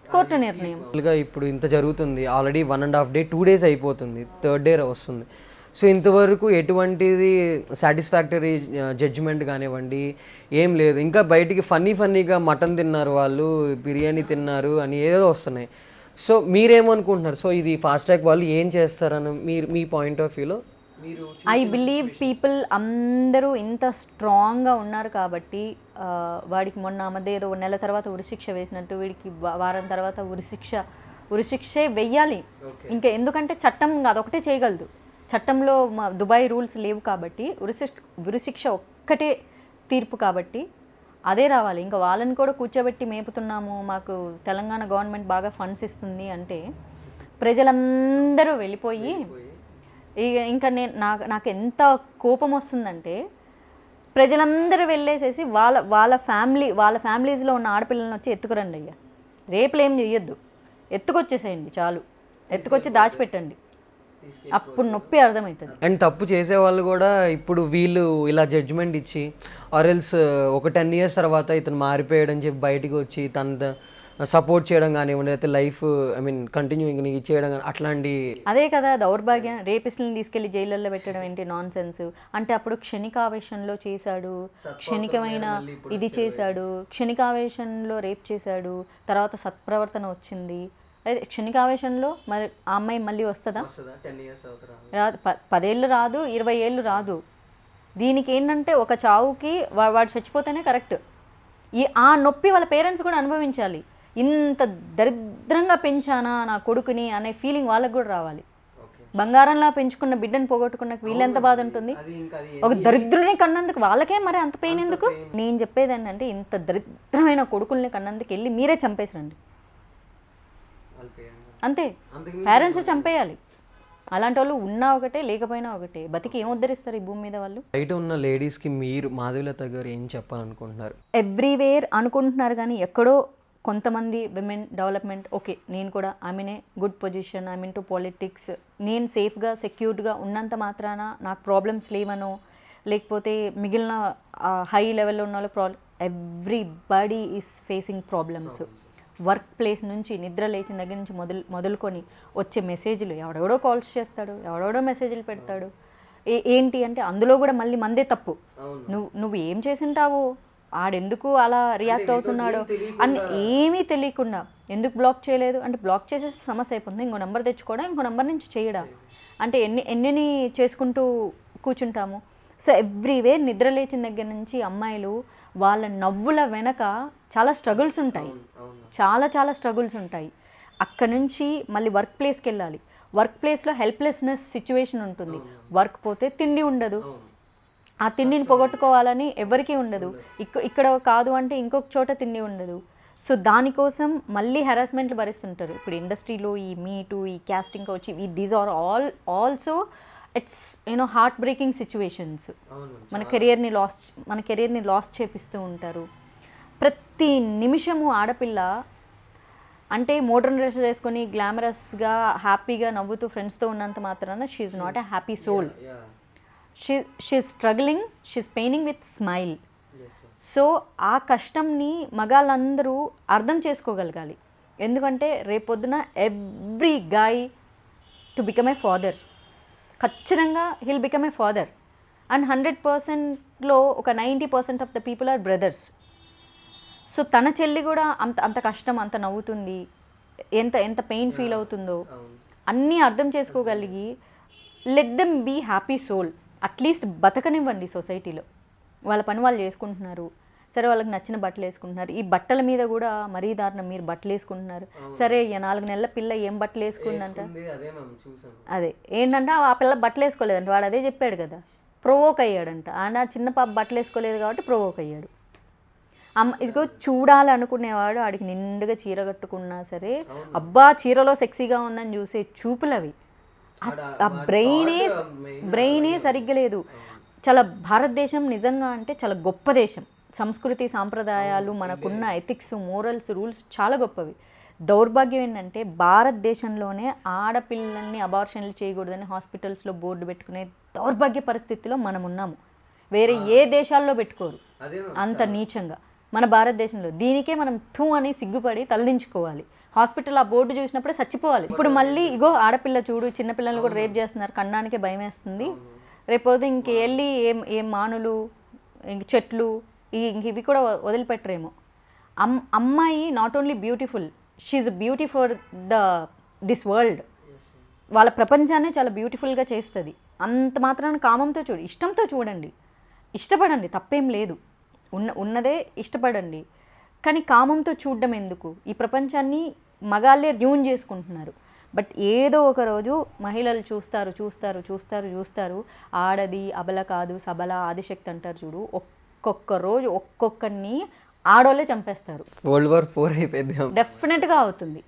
కోర్టు నిర్ణయం. ఇప్పుడు ఇంత జరుగుతుంది, ఆల్రెడీ 1.5 day 2 days అయిపోతుంది, 3rd day వస్తుంది. సో ఇంతవరకు ఎటువంటిది సాటిస్ఫాక్టరీ జడ్జిమెంట్ కానివ్వండి ఏం లేదు. ఇంకా బయటికి ఫన్నీగా మటన్ తిన్నారు వాళ్ళు, బిర్యానీ తిన్నారు అని ఏదో వస్తున్నాయి. సో మీరేమనుకుంటున్నారు? సో ఇది ఫాస్ట్ ట్రాక్ వాళ్ళు ఏం చేస్తారని మీ పాయింట్ ఆఫ్ వ్యూలో? ఐ బిలీవ్ పీపుల్ అందరూ ఇంత స్ట్రాంగ్గా ఉన్నారు కాబట్టి వాడికి మొన్న మధ్య ఏదో నెల తర్వాత ఉరిశిక్ష వేసినట్టు వీడికి వారం తర్వాత ఉరిశిక్షే వెయ్యాలి. ఇంకా ఎందుకంటే చట్టం అదొకటే చేయగలదు. చట్టంలో దుబాయ్ రూల్స్ లేవు కాబట్టి ఉరిశిక్ష ఒక్కటే తీర్పు కాబట్టి అదే రావాలి. ఇంకా వాళ్ళని కూడా కూర్చోబెట్టి మేపుతున్నాము, మాకు తెలంగాణ గవర్నమెంట్ బాగా ఫండ్స్ ఇస్తుంది అంటే ప్రజలందరూ వెళ్ళిపోయి ఇంకా నాకు ఎంత కోపం వస్తుందంటే ప్రజలందరూ వెళ్ళేసేసి వాళ్ళ ఫ్యామిలీస్లో ఉన్న ఆడపిల్లలను వచ్చి ఎత్తుకురండి అయ్యా, రేపులు ఏం చెయ్యొద్దు, ఎత్తుకొచ్చేసేయండి చాలు, ఎత్తుకొచ్చి దాచిపెట్టండి, అప్పుడు నొప్పి అర్థమవుతుంది. అండ్ తప్పు చేసేవాళ్ళు కూడా ఇప్పుడు వీళ్ళు ఇలా జడ్జిమెంట్ ఇచ్చి ఆర్ఎల్స్ ఒక 10 years తర్వాత ఇతను మారిపోయాడని చెప్పి బయటికి వచ్చి తన సపోర్ట్ చేయడం కానివ్వండి, అయితే లైఫ్ ఐ మీన్ కంటిన్యూయింగ్ చేయడం కానీ అట్లాంటి. అదే కదా దౌర్భాగ్యం. రేపిస్టులను తీసుకెళ్లి జైళ్ళల్లో పెట్టడం ఏంటి నాన్ సెన్స్. అంటే అప్పుడు క్షణికావేశంలో చేశాడు, క్షణికమైన ఇది చేశాడు, క్షణికావేశంలో రేప్ చేశాడు, తర్వాత సత్ప్రవర్తన వచ్చింది. అయితే క్షణికావేశంలో మరి ఆ అమ్మాయి మళ్ళీ వస్తుందా? రాదు. 10 ఏళ్ళు రాదు, 20 ఏళ్ళు రాదు. దీనికి ఏంటంటే ఒక చావుకి వాడు చచ్చిపోతేనే కరెక్ట్. ఆ నొప్పి వాళ్ళ పేరెంట్స్ కూడా అనుభవించాలి. ఇంత దరిద్రంగా పెంచానా నా కొడుకుని అనే ఫీలింగ్ వాళ్ళకు కూడా రావాలి. బంగారంలా పెంచుకున్న బిడ్డను పోగొట్టుకున్న వీళ్ళెంత బాధ ఉంటుంది. ఒక దరిద్రుని కన్నందుకు వాళ్ళకే మరి అంత పెయిన్ ఎందుకు? నేను చెప్పేది ఏంటంటే ఇంత దరిద్రమైన కొడుకుల్ని కన్నందుకు వెళ్ళి మీరే చంపేసిరండి అంతే. పేరెంట్స్ చంపేయాలి. అలాంటి వాళ్ళు ఉన్నా ఒకటే, లేకపోయినా ఒకటే. బతికి ఏం ఉద్ధరిస్తారు ఈ భూమి మీద వాళ్ళు? బయట ఉన్న లేడీస్కి మీరు మాధవీలత గారు ఏం చెప్పాలనుకుంటున్నారు? ఎవ్రీవేర్ అనుకుంటున్నారు కానీ ఎక్కడో కొంతమంది విమెన్ డెవలప్మెంట్, ఓకే నేను కూడా I mean a good position, I mean to politics, నేను సేఫ్గా సెక్యూర్డ్గా ఉన్నంత మాత్రాన నాకు ప్రాబ్లమ్స్ లేవనో, లేకపోతే మిగిలిన హై లెవెల్లో ఉన్న వాళ్ళు everybody is facing problems. Work place నుంచి నిద్ర లేచిన దగ్గర నుంచి మొదలుకొని వచ్చే మెసేజ్లు, ఎవడెవడో కాల్స్ చేస్తాడు, ఎవడెవడో మెసేజ్లు పెడతాడు. ఏంటి అంటే అందులో కూడా మళ్ళీ మందే తప్పు. నువ్వు ఏం చేసింటావు, ఆడెందుకు అలా రియాక్ట్ అవుతున్నాడో అని ఏమీ తెలియకుండా ఎందుకు బ్లాక్ చేయలేదు అంటే బ్లాక్ చేసేసి సమస్య అయిపోతుంది. ఇంకో నెంబర్ తెచ్చుకోవడం, ఇంకో నెంబర్ నుంచి చేయడం అంటే ఎన్ని చేసుకుంటూ కూర్చుంటాము. సో ఎవ్రీవేర్ నిద్ర లేచిన దగ్గర నుంచి అమ్మాయిలు వాళ్ళ నవ్వుల వెనక చాలా స్ట్రగుల్స్ ఉంటాయి, చాలా స్ట్రగుల్స్ ఉంటాయి. అక్కడ నుంచి మళ్ళీ వర్క్ ప్లేస్కి వెళ్ళాలి. వర్క్ ప్లేస్లో హెల్ప్లెస్నెస్ సిచ్యువేషన్ ఉంటుంది. వర్క్ పోతే తిండి ఉండదు, ఆ తిండిని పోగొట్టుకోవాలని ఎవరికీ ఉండదు. ఇక్కడ కాదు అంటే ఇంకొక చోట తిండి ఉండదు. సో దానికోసం మళ్ళీ హెరాస్మెంట్లు భరిస్తుంటారు. ఇప్పుడు ఇండస్ట్రీలో ఈ మీటు, ఈ క్యాస్టింగ్ వచ్చి these are also it's heartbreaking situations. మన కెరియర్ని లాస్ చేపిస్తూ ఉంటారు. ప్రతి నిమిషము ఆడపిల్ల అంటే మోడర్న్ డ్రెస్సులు వేసుకొని గ్లామరస్గా హ్యాపీగా నవ్వుతూ ఫ్రెండ్స్తో ఉన్నంత మాత్రాన she is not a happy soul. She's struggling, she's paining with smile. So ఆ కష్టంని మగాళ్ళందరూ అర్థం చేసుకోగలగాలి. ఎందుకంటే రేపొద్దున every guy to become a father, ఖచ్చితంగా he'll become a father. And 100%లో ఒక 90% of the people are brothers. So తన చెల్లి కూడా అంత కష్టం, అంత నవ్వుతుంది, ఎంత పెయిన్ ఫీల్ అవుతుందో అన్నీ అర్థం చేసుకోగలిగి let them be happy soul. At least బతకనివ్వండి సొసైటీలో. వాళ్ళ పని వాళ్ళు చేసుకుంటున్నారు, సరే వాళ్ళకి నచ్చిన బట్టలు వేసుకుంటున్నారు. ఈ బట్టల మీద కూడా మరీ దారుణం, మీరు బట్టలు వేసుకుంటున్నారు, సరే 4 నెలల పిల్ల ఏం బట్టలు వేసుకుందంట. అదే ఏంటంటే ఆ పిల్ల బట్టలు వేసుకోలేదంట, వాడు అదే చెప్పాడు కదా, ప్రొవోక్ అయ్యాడంట. ఆ చిన్న పాప బట్టలు వేసుకోలేదు కాబట్టి ప్రొవోక్ అయ్యాడు. ఇదిగో చూడాలనుకునేవాడు ఆడికి నిండుగా చీర కట్టుకున్నా సరే అబ్బా చీరలో సెక్సీగా ఉందని చూసే చూపులు అవి. ఆ బ్రెయినే సరిగ్గా లేదు. చాలా భారతదేశం నిజంగా అంటే చాలా గొప్ప దేశం. సంస్కృతి సాంప్రదాయాలు, మనకున్న ఎథిక్స్, మోరల్స్, రూల్స్ చాలా గొప్పవి. దౌర్భాగ్యం ఏంటంటే భారతదేశంలోనే ఆడపిల్లల్ని అబార్షన్లు చేయకూడదని హాస్పిటల్స్లో బోర్డు పెట్టుకునే దౌర్భాగ్య పరిస్థితిలో మనం ఉన్నాము. వేరే ఏ దేశాల్లో పెట్టుకోరు అంత నీచంగా. మన భారతదేశంలో దీనికే మనం టూ అని సిగ్గుపడి తలదించుకోవాలి. హాస్పిటల్ ఆ బోర్డు చూసినప్పుడే చచ్చిపోవాలి. ఇప్పుడు మళ్ళీ ఇగో ఆడపిల్ల చూడు, చిన్నపిల్లల్ని కూడా రేప్ చేస్తున్నారు, కన్నానికే భయం వేస్తుంది. రేపోతే వెళ్ళి ఏం మానులు, ఇంక చెట్లు ఇవి కూడా వదిలిపెట్టరేమో. అమ్మాయి not only beautiful, she's beauty for this world. వాళ్ళ ప్రపంచాన్ని చాలా బ్యూటిఫుల్గా చేస్తుంది. అంత మాత్రాన కామంతో ఇష్టంతో చూడండి, ఇష్టపడండి, తప్పేం లేదు. ఉన్నదే ఇష్టపడండి. కానీ కామంతో చూడడం ఎందుకు? ఈ ప్రపంచాన్ని మగాళ్ళే ర్యూన్ చేసుకుంటున్నారు. బట్ ఏదో ఒక రోజు మహిళలు చూస్తారు ఆడది అబల కాదు సబల ఆదిశక్తి అంటారు చూడు, ఒక్కొక్క రోజు ఒక్కొక్కరిని ఆడోళ్ళే చంపేస్తారు. World War 4 అయిపోయింది. డెఫినెట్గా అవుతుంది.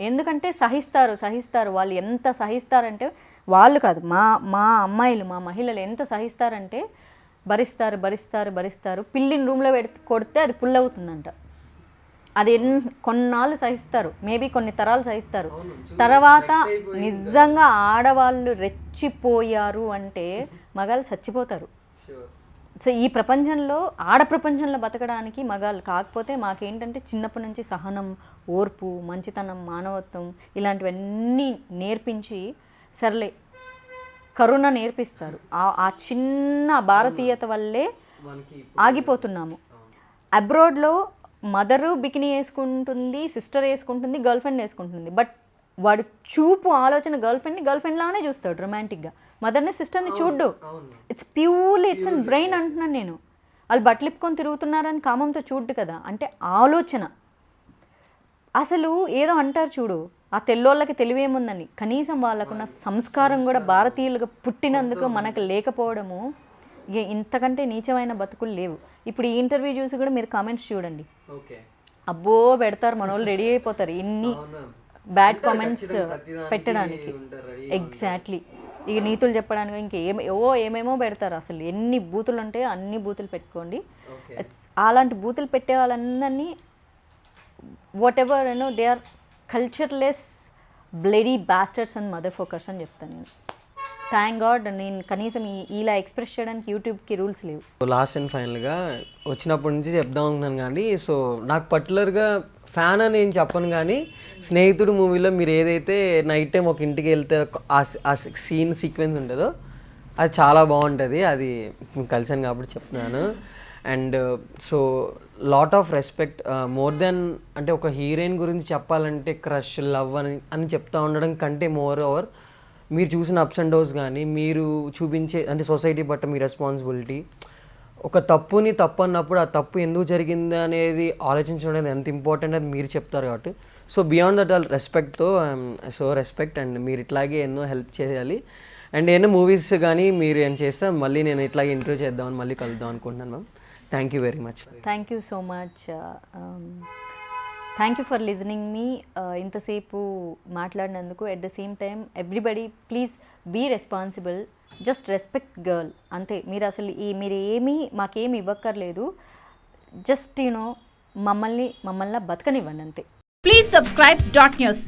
ఎందుకంటే సహిస్తారు. వాళ్ళు ఎంత సహిస్తారంటే, వాళ్ళు కాదు మా అమ్మాయిలు, మా మహిళలు ఎంత సహిస్తారంటే భరిస్తారు. పిల్లిని రూమ్లో కొడితే అది పుల్లవుతుందంట. అది కొన్నాళ్ళు సహిస్తారు, మేబీ కొన్ని తరాలు సహిస్తారు. తర్వాత నిజంగా ఆడవాళ్ళు రెచ్చిపోయారు అంటే మగాళ్ళు చచ్చిపోతారు. సో ఈ ప్రపంచంలో ప్రపంచంలో బతకడానికి మగాళ్ళు. కాకపోతే మాకేంటంటే చిన్నప్పటి నుంచి సహనం, ఓర్పు, మంచితనం, మానవత్వం ఇలాంటివన్నీ నేర్పించి సర్లే కరుణ నేర్పిస్తారు. ఆ చిన్న భారతీయత వల్లే ఆగిపోతున్నాము. అబ్రాడ్లో మదరు బికినీ వేసుకుంటుంది, సిస్టర్ వేసుకుంటుంది, గర్ల్ ఫ్రెండ్ వేసుకుంటుంది. బట్ వాడు చూపు ఆలోచన గర్ల్ ఫ్రెండ్ లానే చూస్తాడు రొమాంటిక్గా. మదర్ని సిస్టర్ని చూడ్డు. ఇట్స్ అండ్ బ్రెయిన్ అంటున్నాను నేను. వాళ్ళు బట్టలిప్పుకొని తిరుగుతున్నారని కామంతో చూడ్డు కదా. అంటే ఆలోచన అసలు ఏదో అంటారు చూడు, ఆ తెల్లోళ్ళకి తెలివేముందని. కనీసం వాళ్ళకున్న సంస్కారం కూడా భారతీయులుగా పుట్టినందుకు మనకు లేకపోవడము, ఇంతకంటే నీచమైన బతుకులు లేవు. ఇప్పుడు ఈ ఇంటర్వ్యూ చూసి కూడా మీరు కామెంట్స్ చూడండి, అబ్బో పెడతారు, మన వాళ్ళు రెడీ అయిపోతారు ఇన్ని బ్యాడ్ కామెంట్స్ పెట్టడానికి. ఎగ్జాక్ట్లీ. ఇక నీతులు చెప్పడానికి ఏమేమో పెడతారు. అసలు ఎన్ని బూతులు ఉంటే అన్ని బూతులు పెట్టుకోండి. అలాంటి బూతులు పెట్టే వాళ్ళందరినీ whatever they are cultureless bloody bastards and motherfuckers అని చెప్తాను నేను. థ్యాంక్ గాడ్ నేను కనీసం ఇలా ఎక్స్ప్రెస్ చేయడానికి యూట్యూబ్కి రూల్స్ లేవు. లాస్ట్ అండ్ ఫైనల్గా వచ్చినప్పటి నుంచి చెప్దాం అనుకున్నాను కానీ సో నాకు పర్టికులర్గా ఫ్యాన్ అని ఏం చెప్పను కానీ స్నేహితుడు మూవీలో మీరు ఏదైతే నైట్ టైం ఒక ఇంటికి వెళ్తే ఆ సీన్ సీక్వెన్స్ ఉంటుందో అది చాలా బాగుంటుంది. అది కలిసాను కాబట్టి చెప్తున్నాను. And so lot of respect more than అంటే ఒక హీరోయిన్ గురించి చెప్పాలంటే క్రష్ లవ్ అని చెప్తా ఉండడం కంటే మోర్ ఓవర్ మీరు చూసిన అప్స్ అండ్ డౌన్స్ కానీ మీరు చూపించే అంటే సొసైటీ పట్ల మీ రెస్పాన్సిబిలిటీ, ఒక తప్పుని తప్పు అన్నప్పుడు ఆ తప్పు ఎందుకు జరిగింది అనేది ఆలోచించడం ఎంత ఇంపార్టెంట్ అది మీరు చెప్తారు కాబట్టి సో బియాండ్ దట్ ఆల్ రెస్పెక్ట్తో సో రెస్పెక్ట్. అండ్ మీరు ఇట్లాగే ఎన్నో హెల్ప్ చేయాలి అండ్ ఎన్నో మూవీస్ కానీ మీరు ఏం చేస్తే మళ్ళీ నేను ఇట్లాగే ఇంటర్వ్యూ చేద్దామని మళ్ళీ కలుద్దాం అనుకుంటున్నాను ma'am. Thank you very much. Thank you so much. Thank you for listening me. ఇంతసేపు మాట్లాడినందుకు. At the same time everybody please be responsible, just respect girl అంతే. మీరు అసలు మీరు మాకేమి ఇవ్వక్కర్లేదు, జస్ట్ మమ్మల్ని బతకనివ్వండి అంతే. Please subscribe dot news.